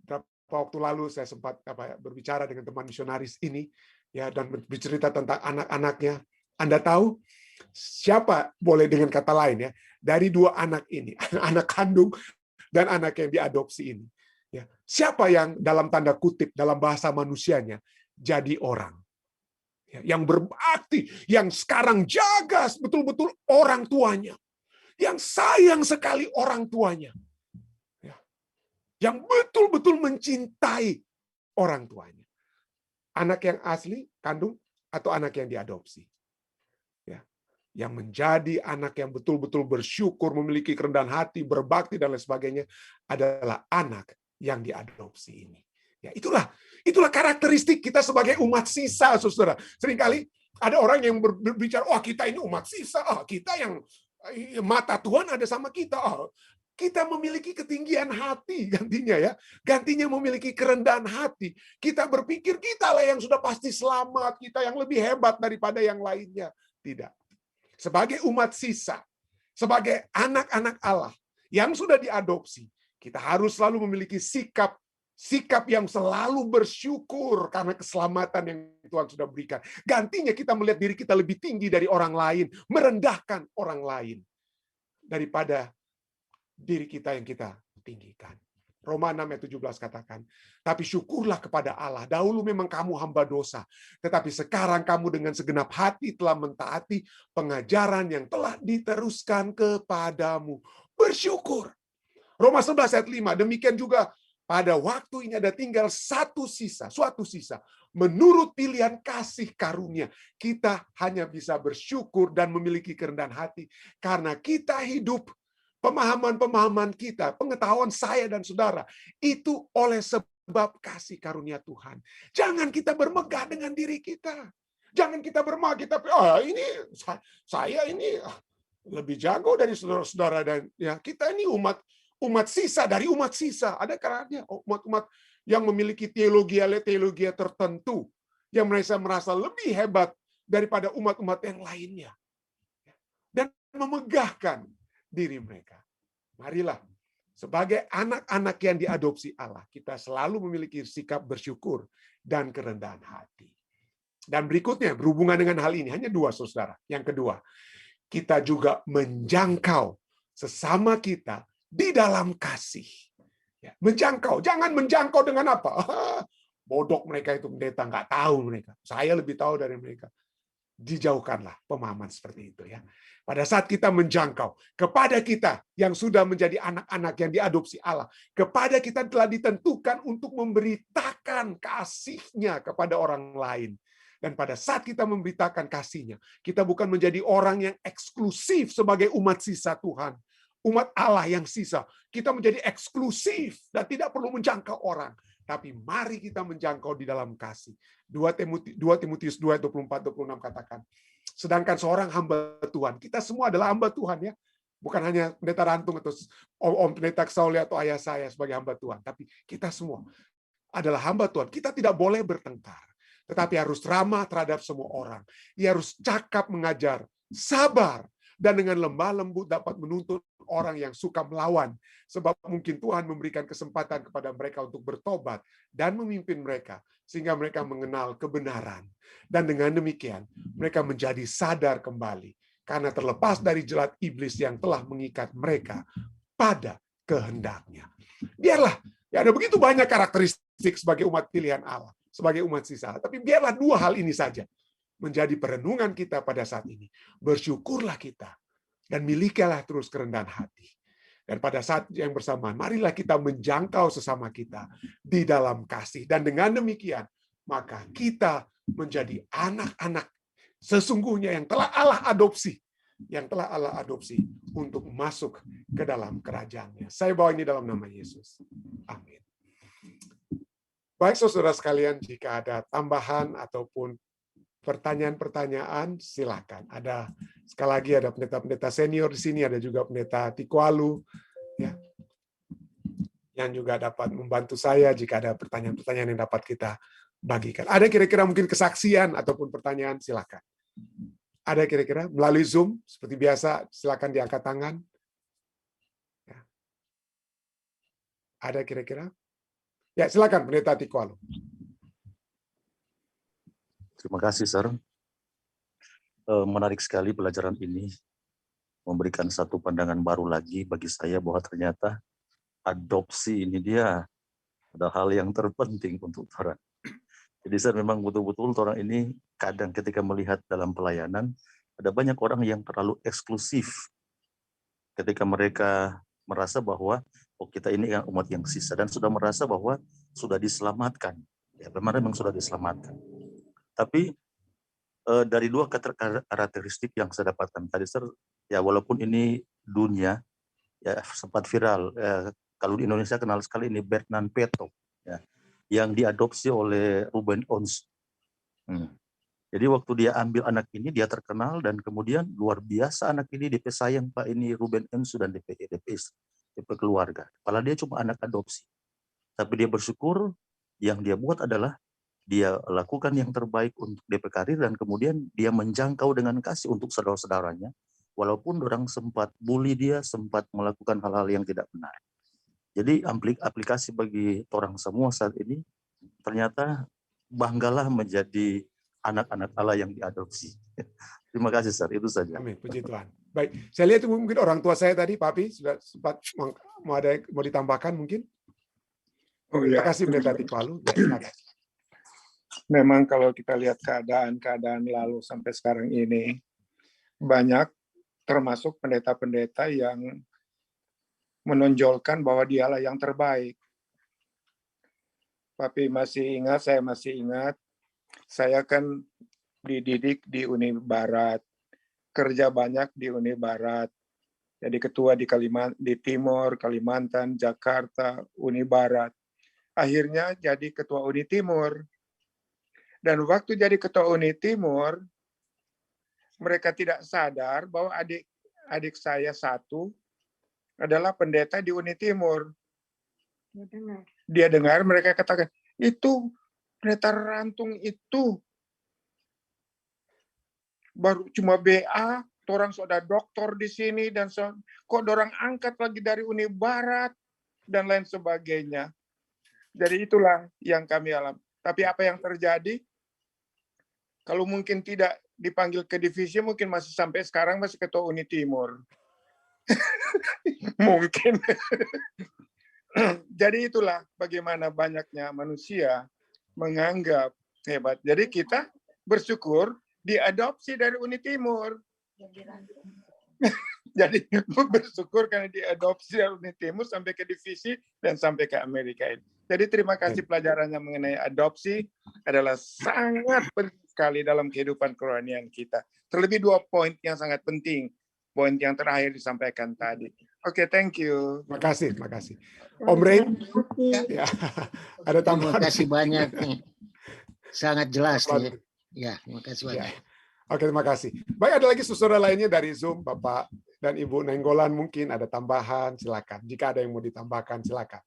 berapa waktu lalu saya sempat berbicara dengan teman misionaris ini, ya, dan bercerita tentang anak-anaknya. Anda tahu siapa, boleh dengan kata lain ya, dari 2 anak ini, anak kandung dan anak yang diadopsi ini, ya, siapa yang dalam tanda kutip dalam bahasa manusianya jadi orang, ya, yang berbakti, yang sekarang jaga betul-betul orang tuanya, yang sayang sekali orang tuanya, ya, yang betul-betul mencintai orang tuanya. Anak yang asli kandung atau anak yang diadopsi, ya, yang menjadi anak yang betul-betul bersyukur, memiliki kerendahan hati, berbakti dan lain sebagainya adalah anak yang diadopsi ini. Ya, itulah karakteristik kita sebagai umat sisa, saudara. Seringkali ada orang yang berbicara, wah, kita ini umat sisa, kita yang mata Tuhan ada sama kita. Kita memiliki ketinggian hati gantinya, ya. Gantinya memiliki kerendahan hati. Kita berpikir kita lah yang sudah pasti selamat, kita yang lebih hebat daripada yang lainnya. Tidak. Sebagai umat sisa, sebagai anak-anak Allah yang sudah diadopsi, kita harus selalu memiliki sikap yang selalu bersyukur karena keselamatan yang Tuhan sudah berikan. Gantinya kita melihat diri kita lebih tinggi dari orang lain, merendahkan orang lain daripada diri kita yang kita tinggikan. Roma 6 ayat 17 katakan, tapi syukurlah kepada Allah, dahulu memang kamu hamba dosa, tetapi sekarang kamu dengan segenap hati telah mentaati pengajaran yang telah diteruskan kepadamu. Bersyukur. Roma 11 ayat 5, demikian juga pada waktu ini ada tinggal suatu sisa. Menurut pilihan kasih karunia, kita hanya bisa bersyukur dan memiliki kerendahan hati karena kita hidup, pemahaman kita, pengetahuan saya dan saudara, itu oleh sebab kasih karunia Tuhan. Jangan kita bermegah dengan diri kita. Jangan kita bermegah, ini saya ini lebih jago dari saudara-saudara, dan ya kita ini umat sisa dari umat sisa. Ada kalanya umat-umat yang memiliki teologi tertentu yang merasa lebih hebat daripada umat-umat yang lainnya dan memegahkan diri mereka. Marilah sebagai anak-anak yang diadopsi Allah, kita selalu memiliki sikap bersyukur dan kerendahan hati. Dan berikutnya berhubungan dengan hal ini hanya 2, saudara. Yang kedua, kita juga menjangkau sesama kita di dalam kasih. Ya, menjangkau, jangan menjangkau dengan apa? Bodoh mereka itu pendeta, nggak tahu mereka. Saya lebih tahu dari mereka. Dijauhkanlah pemahaman seperti itu, ya. Pada saat kita menjangkau kepada kita yang sudah menjadi anak-anak yang diadopsi Allah, kepada kita telah ditentukan untuk memberitakan kasih-Nya kepada orang lain. Dan pada saat kita memberitakan kasih-Nya, kita bukan menjadi orang yang eksklusif sebagai umat sisa Tuhan. Umat Allah yang sisa. Kita menjadi eksklusif dan tidak perlu menjangkau orang. Tapi mari kita menjangkau di dalam kasih. 2 Timotius 2:24-26 katakan. Sedangkan seorang hamba Tuhan, kita semua adalah hamba Tuhan ya. Bukan hanya pendeta Rantung atau om pendeta Sauli atau ayah saya sebagai hamba Tuhan, tapi kita semua adalah hamba Tuhan. Kita tidak boleh bertengkar, tetapi harus ramah terhadap semua orang. Ia harus cakap mengajar, sabar, dan dengan lemah lembut dapat menuntut orang yang suka melawan. Sebab mungkin Tuhan memberikan kesempatan kepada mereka untuk bertobat dan memimpin mereka, sehingga mereka mengenal kebenaran. Dan dengan demikian, mereka menjadi sadar kembali, karena terlepas dari jerat iblis yang telah mengikat mereka pada kehendaknya. Biarlah, ya ada begitu banyak karakteristik sebagai umat pilihan Allah, sebagai umat sisa Allah. Tapi biarlah 2 hal ini saja menjadi perenungan kita pada saat ini. Bersyukurlah kita dan milikilah terus kerendahan hati. Dan pada saat yang bersamaan, marilah kita menjangkau sesama kita di dalam kasih. Dan dengan demikian, maka kita menjadi anak-anak sesungguhnya yang telah Allah adopsi untuk masuk ke dalam kerajaan-Nya. Saya bawa ini dalam nama Yesus. Amin. Baik saudara sekalian, jika ada tambahan ataupun pertanyaan-pertanyaan, silakan. Ada sekali lagi ada pendeta-pendeta senior di sini, ada juga pendeta Tikualu ya, yang juga dapat membantu saya jika ada pertanyaan-pertanyaan yang dapat kita bagikan. Ada kira-kira mungkin kesaksian ataupun pertanyaan, silakan. Ada kira-kira melalui Zoom seperti biasa, silakan diangkat tangan. Ya. Ada kira-kira? Ya, silakan pendeta Tikualu. Terima kasih, Sir. Menarik sekali pelajaran ini, memberikan satu pandangan baru lagi bagi saya bahwa ternyata adopsi ini dia ada hal yang terpenting untuk orang. Jadi saya memang betul-betul orang ini kadang ketika melihat dalam pelayanan, ada banyak orang yang terlalu eksklusif ketika mereka merasa bahwa oh kita ini kan umat yang sisa dan sudah merasa bahwa sudah diselamatkan. Ya, memang sudah diselamatkan. Tapi dari 2 karakteristik yang saya dapatkan tadi, Sir, ya walaupun ini dunia ya sempat viral, kalau di Indonesia kenal sekali ini Bernan Peto, ya, yang diadopsi oleh Ruben Ons. Jadi waktu dia ambil anak ini, dia terkenal dan kemudian luar biasa anak ini DP sayang Pak ini Ruben Ons dan DP keluarga. Padahal dia cuma anak adopsi. Tapi dia bersyukur yang dia buat adalah dia lakukan yang terbaik untuk DP karir dan kemudian dia menjangkau dengan kasih untuk saudara-saudaranya. Walaupun orang sempat bully dia, sempat melakukan hal-hal yang tidak benar. Jadi aplikasi bagi orang semua saat ini, ternyata banggalah menjadi anak-anak Allah yang diadopsi. Terima kasih, Sir. Itu saja. Amin. Puji Tuhan. Baik, saya lihat mungkin orang tua saya tadi, Papi, sudah sempat mau ditambahkan mungkin? Oh, ya. Terima kasih, pendeta Tikualu. Ya, Memang kalau kita lihat keadaan lalu sampai sekarang ini, banyak termasuk pendeta-pendeta yang menonjolkan bahwa dialah yang terbaik. Papi masih ingat, saya masih ingat, saya kan dididik di Uni Barat, kerja banyak di Uni Barat, jadi ketua di Timur, Kalimantan, Jakarta, Uni Barat. Akhirnya jadi ketua Uni Timur. Dan waktu jadi ketua Uni Timur, mereka tidak sadar bahwa adik saya satu adalah pendeta di Uni Timur. Dia dengar mereka katakan, itu pendeta Rantung itu baru cuma BA, orang sudah doktor di sini dan kok orang angkat lagi dari Uni Barat dan lain sebagainya. Jadi itulah yang kami alami. Tapi apa yang terjadi? Kalau mungkin tidak dipanggil ke divisi, mungkin masih sampai sekarang masih ketua Uni Timur. Mungkin. Jadi itulah bagaimana banyaknya manusia menganggap hebat. Jadi kita bersyukur diadopsi dari Uni Timur. Jadi bersyukur karena diadopsi dari Uni Timur sampai ke divisi dan sampai ke Amerika ini. Jadi terima kasih pelajarannya mengenai adopsi adalah sangat penting sekali dalam kehidupan kerohanian kita. Terlebih 2 poin yang sangat penting. Poin yang terakhir disampaikan tadi. Oke, thank you. Terima kasih, terima kasih. Om Rain, ya, ada Terima tambahan. kasih banyak nih. Sangat jelas nih. Tambahan. Ya, terima kasih Ya. banyak. Oke, terima kasih. Baik, ada lagi saudara lainnya dari Zoom, Bapak dan Ibu Nenggolan, mungkin ada tambahan, silakan. Jika ada yang mau ditambahkan, silakan.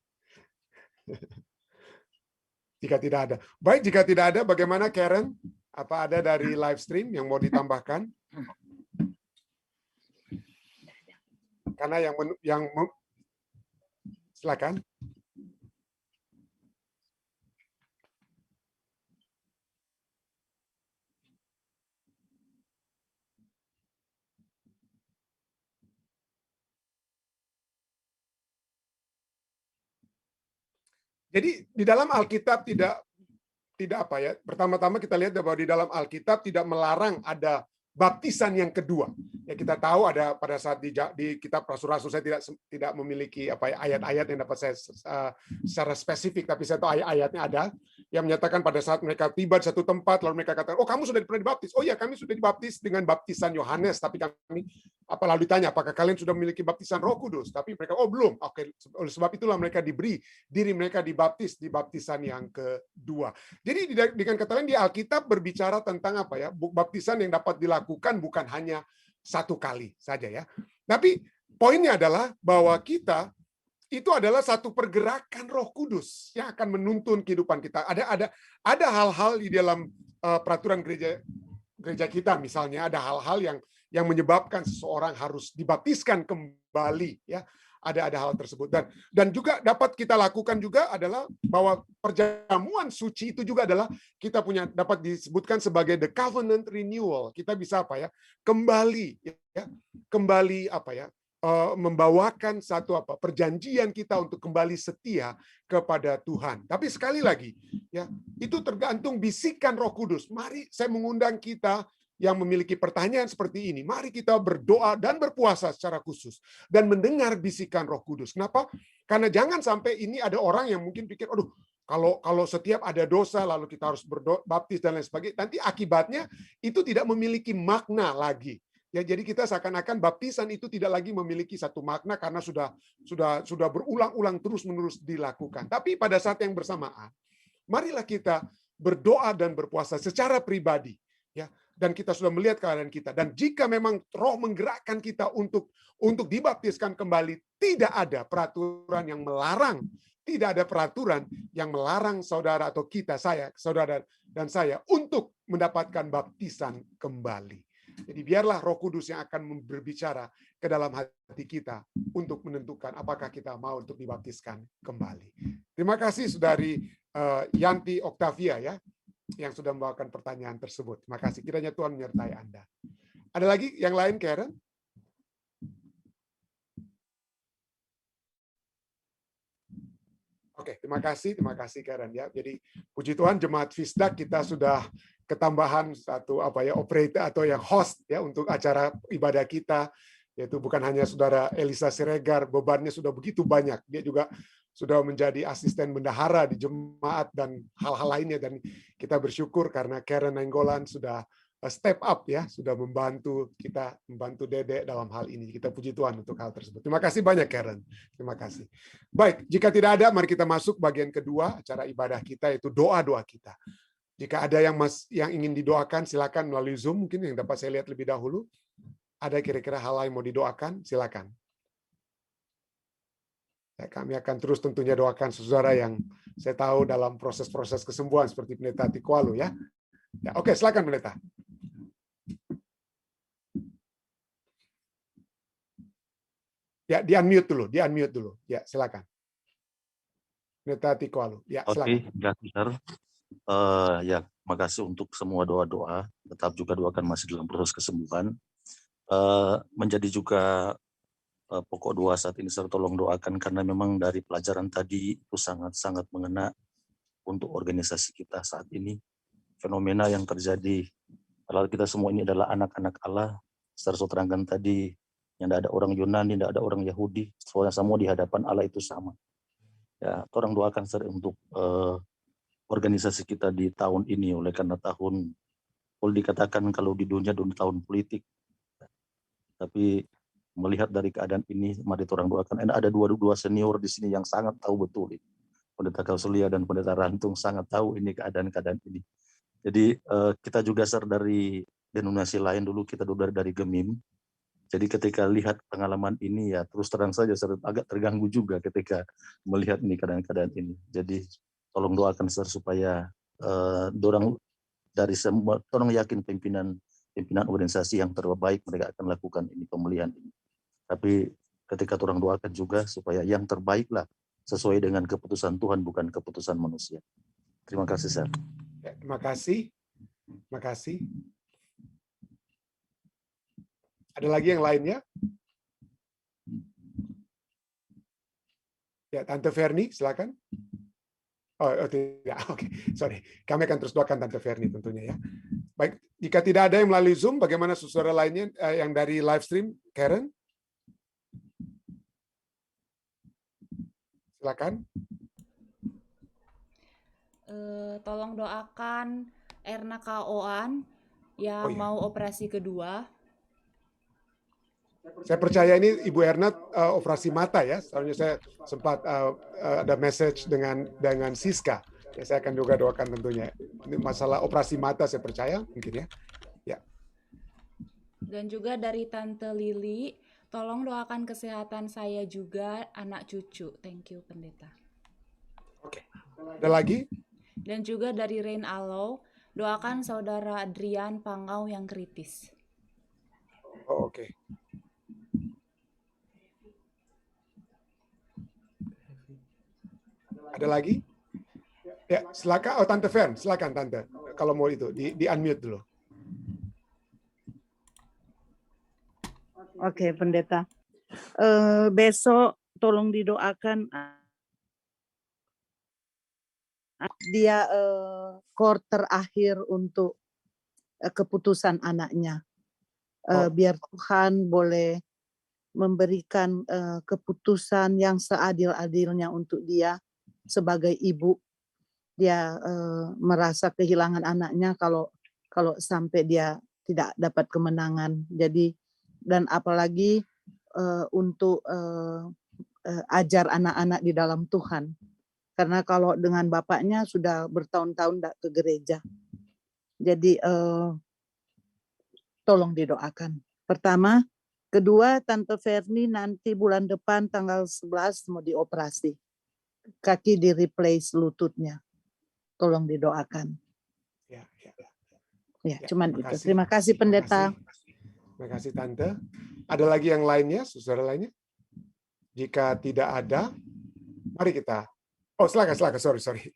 Jika tidak ada. Baik, jika tidak ada, bagaimana Karen? Apa ada dari live stream yang mau ditambahkan? Karena silakan. Jadi di dalam Alkitab tidak apa ya. Pertama-tama kita lihat bahwa di dalam Alkitab tidak melarang ada baptisan yang kedua. Ya, kita tahu ada pada saat di kitab Rasul-Rasul, saya tidak memiliki apa ya, ayat-ayat yang dapat saya secara spesifik, tapi saya tahu ayat-ayatnya ada yang menyatakan pada saat mereka tiba di satu tempat lalu mereka katakan, oh kamu sudah pernah dibaptis? Oh ya, kami sudah dibaptis dengan baptisan Yohanes, tapi kami lalu ditanya apakah kalian sudah memiliki baptisan Roh Kudus? Tapi mereka oh belum. Oke, oleh sebab itulah mereka diberi diri mereka dibaptis di baptisan yang kedua. Jadi dengan kata lain di Alkitab berbicara tentang apa ya? Baptisan yang dapat dilakukan bukan hanya satu kali saja ya. Tapi poinnya adalah bahwa kita itu adalah satu pergerakan Roh Kudus yang akan menuntun kehidupan kita. Ada hal-hal di dalam peraturan gereja kita, misalnya ada hal-hal yang menyebabkan seseorang harus dibaptiskan kembali ya. Ada hal tersebut dan juga dapat kita lakukan juga adalah bahwa perjamuan suci itu juga adalah kita punya dapat disebutkan sebagai the covenant renewal. Kita bisa apa ya? Kembali apa ya? Membawakan satu perjanjian kita untuk kembali setia kepada Tuhan. Tapi sekali lagi ya, itu tergantung bisikan Roh Kudus. Mari saya mengundang kita yang memiliki pertanyaan seperti ini, mari kita berdoa dan berpuasa secara khusus dan mendengar bisikan Roh Kudus. Kenapa? Karena jangan sampai ini ada orang yang mungkin pikir, aduh, kalau setiap ada dosa lalu kita harus berbaptis dan lain sebagainya, nanti akibatnya itu tidak memiliki makna lagi. Ya, jadi kita seakan-akan baptisan itu tidak lagi memiliki satu makna karena sudah berulang-ulang terus-menerus dilakukan. Tapi pada saat yang bersamaan, marilah kita berdoa dan berpuasa secara pribadi, ya. Dan kita sudah melihat keadaan kita. Dan jika memang Roh menggerakkan kita untuk dibaptiskan kembali, tidak ada peraturan yang melarang. Tidak ada peraturan yang melarang saudara atau saudara dan saya untuk mendapatkan baptisan kembali. Jadi biarlah Roh Kudus yang akan berbicara ke dalam hati kita untuk menentukan apakah kita mau untuk dibaptiskan kembali. Terima kasih Saudari Yanti Octavia ya, yang sudah membawakan pertanyaan tersebut. Terima kasih. Kiranya Tuhan menyertai Anda. Ada lagi yang lain, Karen? Oke, terima kasih Karen ya. Jadi puji Tuhan jemaat Fisdak kita sudah ketambahan satu operator atau yang host ya untuk acara ibadah kita, yaitu bukan hanya Saudara Elisa Siregar, bebannya sudah begitu banyak. Dia juga sudah menjadi asisten bendahara di jemaat dan hal-hal lainnya, dan kita bersyukur karena Karen Nenggolan sudah step up ya, sudah membantu Dedek dalam hal ini. Kita puji Tuhan untuk hal tersebut. Terima kasih banyak Karen. Terima kasih. Baik, jika tidak ada, mari kita masuk bagian kedua acara ibadah kita, yaitu doa-doa kita. Jika ada yang ingin didoakan, silakan melalui Zoom, mungkin yang dapat saya lihat lebih dahulu. Ada kira-kira hal lain mau didoakan, silakan. Ya, kami akan terus tentunya doakan saudara yang saya tahu dalam proses-proses kesembuhan seperti Pendeta Tikwalu ya. Ya, oke, silakan Pendeta. Ya, di-unmute dulu. Ya, silakan. Pendeta Tikwalu. Ya, silakan. Oke, ya, benar. Ya, makasih untuk semua doa-doa. Tetap juga doakan masih dalam proses kesembuhan. Menjadi juga pokok doa saat ini, saya tolong doakan karena memang dari pelajaran tadi itu sangat-sangat mengena untuk organisasi kita saat ini. Fenomena yang terjadi, padahal kita semua ini adalah anak-anak Allah, secara saya terangkan tadi, yang tidak ada orang Yunani, tidak ada orang Yahudi, semua di hadapan Allah itu sama. Ya, orang doakan untuk organisasi kita di tahun ini, oleh karena tahun boleh dikatakan kalau di dunia tahun politik. Tapi melihat dari keadaan ini, mari orang doakan. Dan ada dua senior di sini yang sangat tahu betul ini. Pendeta Kauselia dan Pendeta Rantung sangat tahu ini keadaan-keadaan ini. Jadi kita juga dari denominasi lain dulu, kita dari Gemim. Jadi ketika lihat pengalaman ini ya terus terang saja agak terganggu juga ketika melihat ini keadaan-keadaan ini. Jadi tolong doakan supaya dorang dari semua, tolong yakin pimpinan organisasi yang terbaik mereka akan lakukan ini pemulihan ini. Tapi ketika orang doakan juga supaya yang terbaiklah sesuai dengan keputusan Tuhan, bukan keputusan manusia. Terima kasih, Sir. Ya, terima kasih. Terima kasih. Ada lagi yang lainnya? Ya, Tante Verni, silakan. Oh tidak, oke. Sorry. Kami akan terus doakan Tante Verni tentunya ya. Baik, jika tidak ada yang melalui Zoom, bagaimana saudara lainnya yang dari live stream? Karen? Silakan. Tolong doakan Erna Kaoan yang mau operasi kedua. Saya percaya ini Ibu Erna operasi mata ya. Soalnya saya sempat ada message dengan Siska. Ya, saya akan juga doakan tentunya. Ini masalah operasi mata saya percaya mungkin ya. Ya. Dan juga dari Tante Lili, tolong doakan kesehatan saya juga, anak cucu. Thank you, Pendeta. Oke. Ada lagi? Dan juga dari Rain Alow, doakan saudara Adrian Pangau yang kritis. Oh, oke. Ada lagi? Ya, silakan. Oh, Tante Fern, silakan Tante. Kalau mau itu, di unmute dulu. Oke, Pendeta. Besok tolong didoakan dia quarter akhir untuk keputusan anaknya. Biar Tuhan boleh memberikan keputusan yang seadil-adilnya untuk dia sebagai ibu. Dia merasa kehilangan anaknya kalau sampai dia tidak dapat kemenangan. Jadi dan apalagi untuk ajar anak-anak di dalam Tuhan. Karena kalau dengan bapaknya sudah bertahun-tahun tidak ke gereja. Jadi tolong didoakan. Pertama. Kedua, Tante Verni nanti bulan depan tanggal 11 mau dioperasi. Kaki di replace lututnya. Tolong didoakan. Ya, cuman itu. Terima kasih Pendeta. Terima kasih Tante. Ada lagi yang lainnya, saudara lainnya? Jika tidak ada, mari kita. Oh, silakan. Sorry.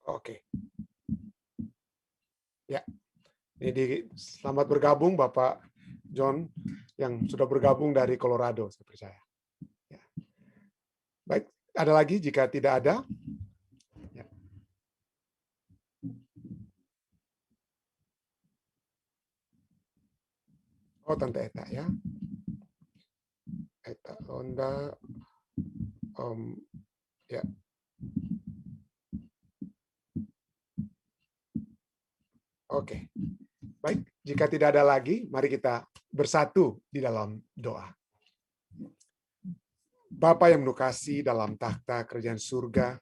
Oke. Ya. Ini selamat bergabung Bapak John yang sudah bergabung dari Colorado, saya percaya. Ya. Baik, ada lagi jika tidak ada? Ya. Oh, Tante Eta ya. Eta Londa. Ya. Oke. Baik, jika tidak ada lagi, mari kita bersatu di dalam doa. Bapa yang menukasi dalam takhta kerajaan surga,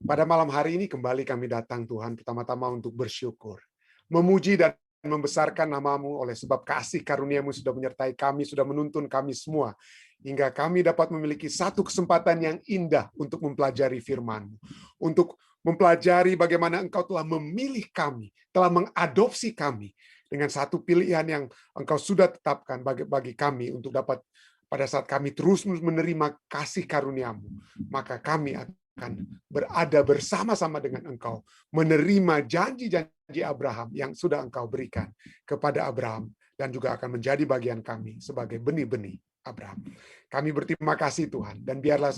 pada malam hari ini kembali kami datang Tuhan pertama-tama untuk bersyukur, memuji dan membesarkan nama-Mu oleh sebab kasih karunia-Mu sudah menyertai kami, sudah menuntun kami semua, hingga kami dapat memiliki satu kesempatan yang indah untuk mempelajari firman-Mu, untuk mempelajari bagaimana Engkau telah memilih kami, telah mengadopsi kami dengan satu pilihan yang Engkau sudah tetapkan bagi kami untuk dapat pada saat kami terus menerima kasih karunia-Mu, maka kami akan berada bersama-sama dengan Engkau, menerima janji-janji Abraham yang sudah Engkau berikan kepada Abraham dan juga akan menjadi bagian kami sebagai benih-benih Abraham. Kami berterima kasih Tuhan, dan biarlah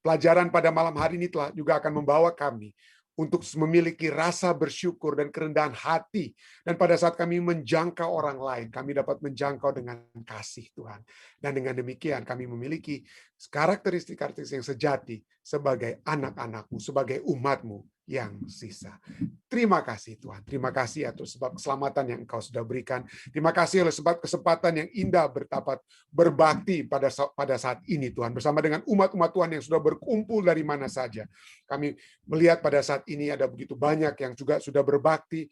pelajaran pada malam hari ini telah juga akan membawa kami untuk memiliki rasa bersyukur dan kerendahan hati. Dan pada saat kami menjangkau orang lain, kami dapat menjangkau dengan kasih Tuhan. Dan dengan demikian kami memiliki karakteristik-karakteristik yang sejati sebagai anak-anak-Mu, sebagai umat-Mu yang sisa. Terima kasih Tuhan. Terima kasih atas sebab keselamatan yang Engkau sudah berikan. Terima kasih oleh sebab kesempatan yang indah berdapat berbakti pada saat ini Tuhan. Bersama dengan umat-umat Tuhan yang sudah berkumpul dari mana saja. Kami melihat pada saat ini ada begitu banyak yang juga sudah berbakti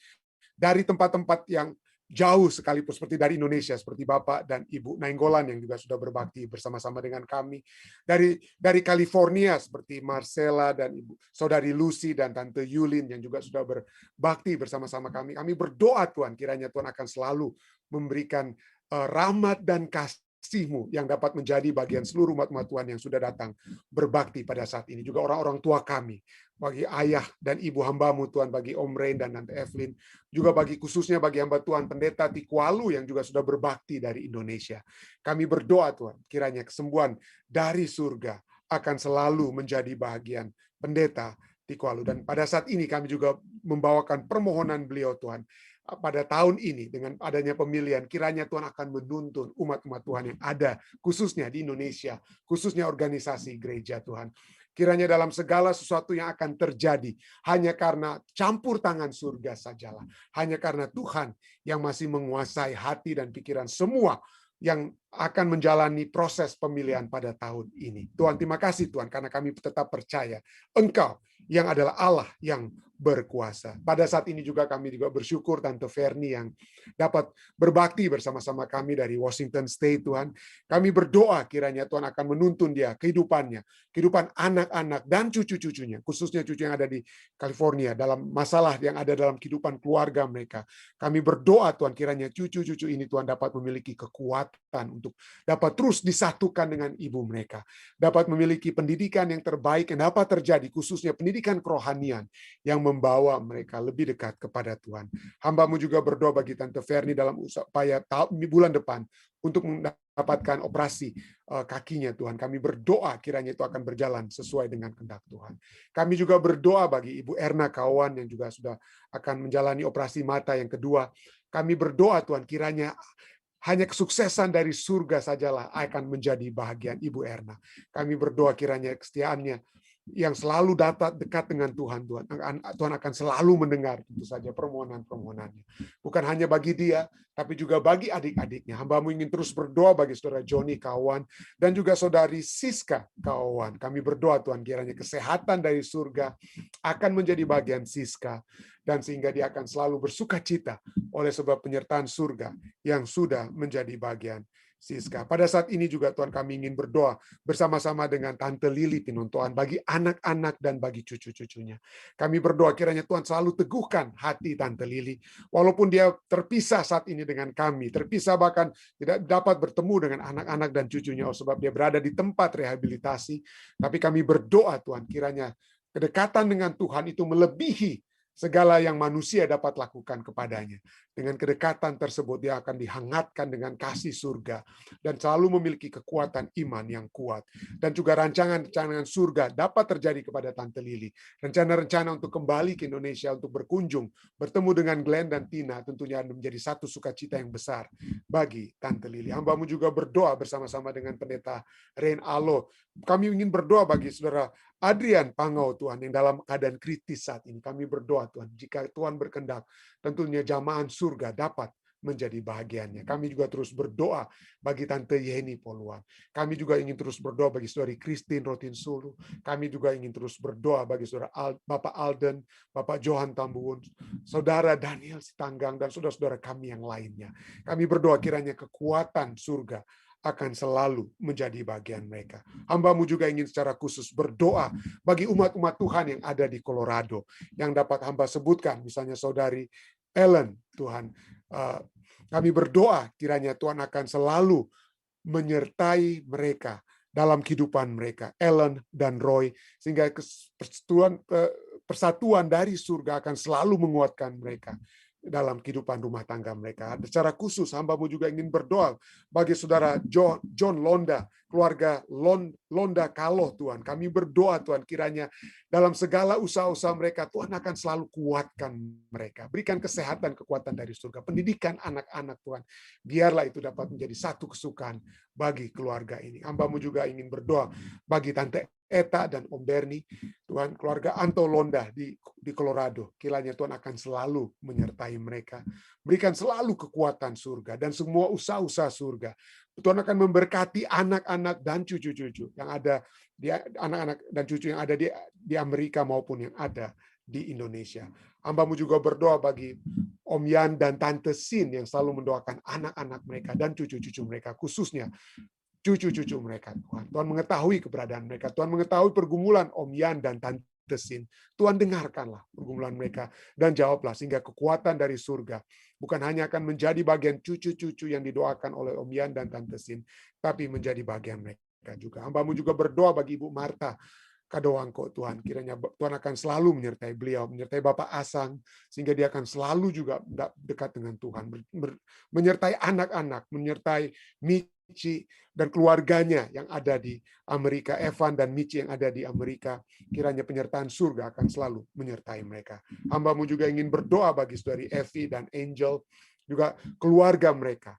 dari tempat-tempat yang jauh sekalipun, seperti dari Indonesia, seperti Bapak dan Ibu Nainggolan yang juga sudah berbakti bersama-sama dengan kami. Dari California, seperti Marcella dan Ibu Saudari Lucy dan Tante Yulin yang juga sudah berbakti bersama-sama kami. Kami berdoa Tuhan, kiranya Tuhan akan selalu memberikan rahmat dan kasih-Mu yang dapat menjadi bagian seluruh umat-umat Tuhan yang sudah datang berbakti pada saat ini. Juga orang-orang tua kami, bagi ayah dan ibu hamba-Mu Tuhan, bagi Om Rain dan Tante Evelyn, juga khususnya bagi hamba Tuhan Pendeta Tikwalu yang juga sudah berbakti dari Indonesia. Kami berdoa Tuhan, kiranya kesembuhan dari surga akan selalu menjadi bagian Pendeta Tikwalu. Dan pada saat ini kami juga membawakan permohonan beliau Tuhan, pada tahun ini dengan adanya pemilihan, kiranya Tuhan akan menuntun umat-umat Tuhan yang ada khususnya di Indonesia, khususnya organisasi gereja Tuhan. Kiranya dalam segala sesuatu yang akan terjadi hanya karena campur tangan surga sajalah, hanya karena Tuhan yang masih menguasai hati dan pikiran semua yang akan menjalani proses pemilihan pada tahun ini. Tuhan, terima kasih Tuhan, karena kami tetap percaya Engkau yang adalah Allah yang berkuasa. Pada saat ini juga kami juga bersyukur Tante Ferni yang dapat berbakti bersama-sama kami dari Washington State Tuhan. Kami berdoa kiranya Tuhan akan menuntun dia kehidupannya, kehidupan anak-anak dan cucu-cucunya, khususnya cucu yang ada di California dalam masalah yang ada dalam kehidupan keluarga mereka. Kami berdoa Tuhan kiranya cucu-cucu ini Tuhan dapat memiliki kekuatan untuk dapat terus disatukan dengan ibu mereka, dapat memiliki pendidikan yang terbaik yang dapat terjadi, khususnya pendidikan kerohanian yang membawa mereka lebih dekat kepada Tuhan. Hamba-Mu juga berdoa bagi Tante Ferni dalam upaya bulan depan untuk mendapatkan operasi kakinya Tuhan. Kami berdoa kiranya itu akan berjalan sesuai dengan kehendak Tuhan. Kami juga berdoa bagi Ibu Erna Kawan yang juga sudah akan menjalani operasi mata yang kedua. Kami berdoa Tuhan kiranya hanya kesuksesan dari surga sajalah akan menjadi bahagian Ibu Erna. Kami berdoa kiranya kesetiaannya yang selalu dekat dengan Tuhan, Tuhan akan selalu mendengar tentu saja permohonan-permohonannya. Bukan hanya bagi dia, tapi juga bagi adik-adiknya. Hamba-Mu ingin terus berdoa bagi Saudara Joni Kawan dan juga Saudari Siska Kawan. Kami berdoa Tuhan kiranya kesehatan dari surga akan menjadi bagian Siska, dan sehingga dia akan selalu bersuka cita oleh sebab penyertaan surga yang sudah menjadi bagian Siska. Pada saat ini juga Tuhan kami ingin berdoa bersama-sama dengan Tante Lili Pinontoan bagi anak-anak dan bagi cucu-cucunya. Kami berdoa kiranya Tuhan selalu teguhkan hati Tante Lili. Walaupun dia terpisah saat ini dengan kami, terpisah bahkan tidak dapat bertemu dengan anak-anak dan cucunya sebab dia berada di tempat rehabilitasi. Tapi kami berdoa Tuhan kiranya kedekatan dengan Tuhan itu melebihi segala yang manusia dapat lakukan kepadanya. Dengan kedekatan tersebut dia akan dihangatkan dengan kasih surga dan selalu memiliki kekuatan iman yang kuat. Dan juga rancangan-rancangan surga dapat terjadi kepada Tante Lili. Rencana-rencana untuk kembali ke Indonesia untuk berkunjung, bertemu dengan Glenn dan Tina tentunya menjadi satu sukacita yang besar bagi Tante Lili. Hamba-Mu juga berdoa bersama-sama dengan Pendeta Rain Alo. Kami ingin berdoa bagi Saudara Adrian Pangau Tuhan yang dalam keadaan kritis saat ini. Kami berdoa Tuhan, jika Tuhan berkehendak, tentunya jamaah surga dapat menjadi bahagiannya. Kami juga terus berdoa bagi Tante Yeni Poluan. Kami juga ingin terus berdoa bagi Saudari Christine Rotin Sulu. Kami juga ingin terus berdoa bagi Saudara Bapak Alden, Bapak Johan Tambuun, Saudara Daniel Sitanggang, dan saudara-saudara kami yang lainnya. Kami berdoa kiranya kekuatan surga akan selalu menjadi bagian mereka. Hamba-Mu juga ingin secara khusus berdoa bagi umat-umat Tuhan yang ada di Colorado, yang dapat hamba sebutkan, misalnya Saudari Ellen, Tuhan. Kami berdoa kiranya Tuhan akan selalu menyertai mereka dalam kehidupan mereka, Ellen dan Roy, sehingga persatuan dari surga akan selalu menguatkan mereka dalam kehidupan rumah tangga mereka. Secara khusus, hamba-Mu juga ingin berdoa bagi Saudara John Londa, keluarga Londa Kaloh Tuhan. Kami berdoa Tuhan kiranya dalam segala usaha-usaha mereka Tuhan akan selalu kuatkan mereka. Berikan kesehatan, kekuatan dari surga. Pendidikan anak-anak Tuhan. Biarlah itu dapat menjadi satu kesukaan bagi keluarga ini. Hamba-Mu juga ingin berdoa bagi Tante Eta dan Om Berni, Tuhan, keluarga Anto Londa di Colorado. Kiranya Tuhan akan selalu menyertai mereka. Berikan selalu kekuatan surga dan semua usaha-usaha surga. Tuhan akan memberkati anak-anak dan cucu-cucu yang ada di anak-anak dan cucu yang ada di Amerika maupun yang ada di Indonesia. Hamba-Mu juga berdoa bagi Om Yan dan Tante Sin yang selalu mendoakan anak-anak mereka dan cucu-cucu mereka, khususnya cucu-cucu mereka, Tuhan. Tuhan mengetahui keberadaan mereka. Tuhan mengetahui pergumulan Om Yan dan Tante Sin. Tuhan dengarkanlah pergumulan mereka dan jawablah sehingga kekuatan dari surga bukan hanya akan menjadi bagian cucu-cucu yang didoakan oleh Om Yan dan Tante Sin, tapi menjadi bagian mereka juga. Hamba-Mu juga berdoa bagi Ibu Marta Kadoangko, Tuhan. Kiranya Tuhan akan selalu menyertai beliau, menyertai Bapak Asang, sehingga dia akan selalu juga dekat dengan Tuhan. Menyertai anak-anak, menyertai Michi dan keluarganya yang ada di Amerika, Evan dan Michi yang ada di Amerika. Kiranya penyertaan surga akan selalu menyertai mereka. Hamba-Mu juga ingin berdoa bagi saudari Evi dan Angel, juga keluarga mereka,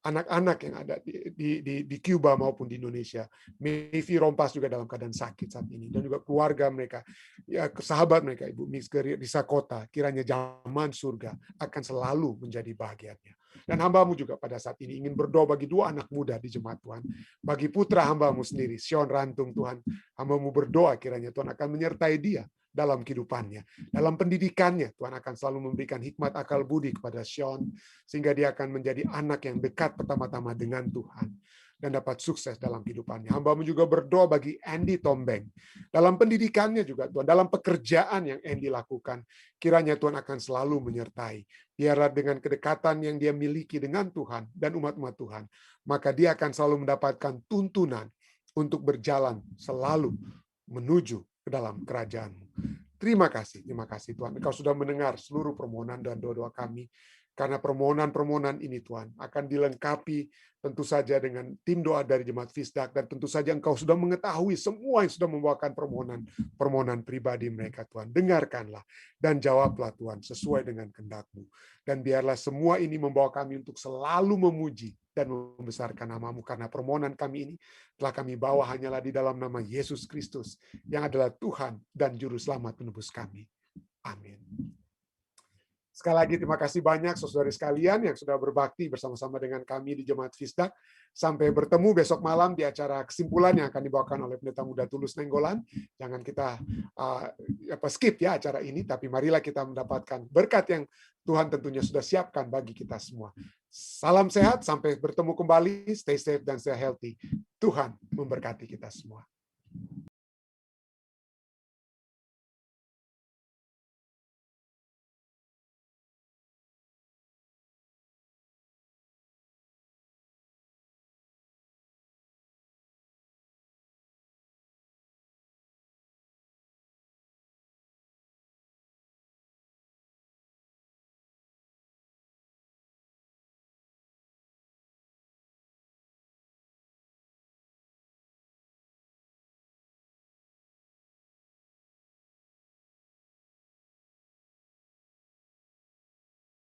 anak-anak yang ada di Cuba maupun di Indonesia. Mevi Rompas juga dalam keadaan sakit saat ini, dan juga keluarga mereka, ya, sahabat mereka, Ibu Mix Risa Kota. Kiranya zaman surga akan selalu menjadi bahagiannya. Dan hamba-Mu juga pada saat ini ingin berdoa bagi dua anak muda di jemaat Tuhan, bagi putra hamba-Mu sendiri, Sion Rantung, Tuhan. Hamba-Mu berdoa kiranya Tuhan akan menyertai dia dalam kehidupannya, dalam pendidikannya. Tuhan akan selalu memberikan hikmat akal budi kepada Sean, sehingga dia akan menjadi anak yang dekat pertama-tama dengan Tuhan dan dapat sukses dalam kehidupannya. Hamba-Mu juga berdoa bagi Andy Tombeng. Dalam pendidikannya juga Tuhan, dalam pekerjaan yang Andy lakukan, kiranya Tuhan akan selalu menyertai. Biarlah dengan kedekatan yang dia miliki dengan Tuhan dan umat-umat Tuhan, maka dia akan selalu mendapatkan tuntunan untuk berjalan selalu menuju ke dalam kerajaan-Mu. Terima kasih Tuhan. Engkau sudah mendengar seluruh permohonan dan doa-doa kami. Karena permohonan-permohonan ini Tuhan akan dilengkapi tentu saja dengan tim doa dari Jemaat Fisdak, dan tentu saja Engkau sudah mengetahui semua yang sudah membawakan permohonan pribadi mereka Tuhan. Dengarkanlah dan jawablah Tuhan sesuai dengan kehendak-Mu. Dan biarlah semua ini membawa kami untuk selalu memuji dan membesarkan nama-Mu, karena permohonan kami ini telah kami bawa hanyalah di dalam nama Yesus Kristus yang adalah Tuhan dan Juru Selamat penebus kami. Amin. Sekali lagi terima kasih banyak saudara sekalian yang sudah berbakti bersama-sama dengan kami di Jemaat Fisdak. Sampai bertemu besok malam di acara kesimpulan yang akan dibawakan oleh Pendeta Muda Tulus Nenggolan. Jangan kita skip ya acara ini, tapi marilah kita mendapatkan berkat yang Tuhan tentunya sudah siapkan bagi kita semua. Salam sehat, sampai bertemu kembali. Stay safe dan stay healthy. Tuhan memberkati kita semua.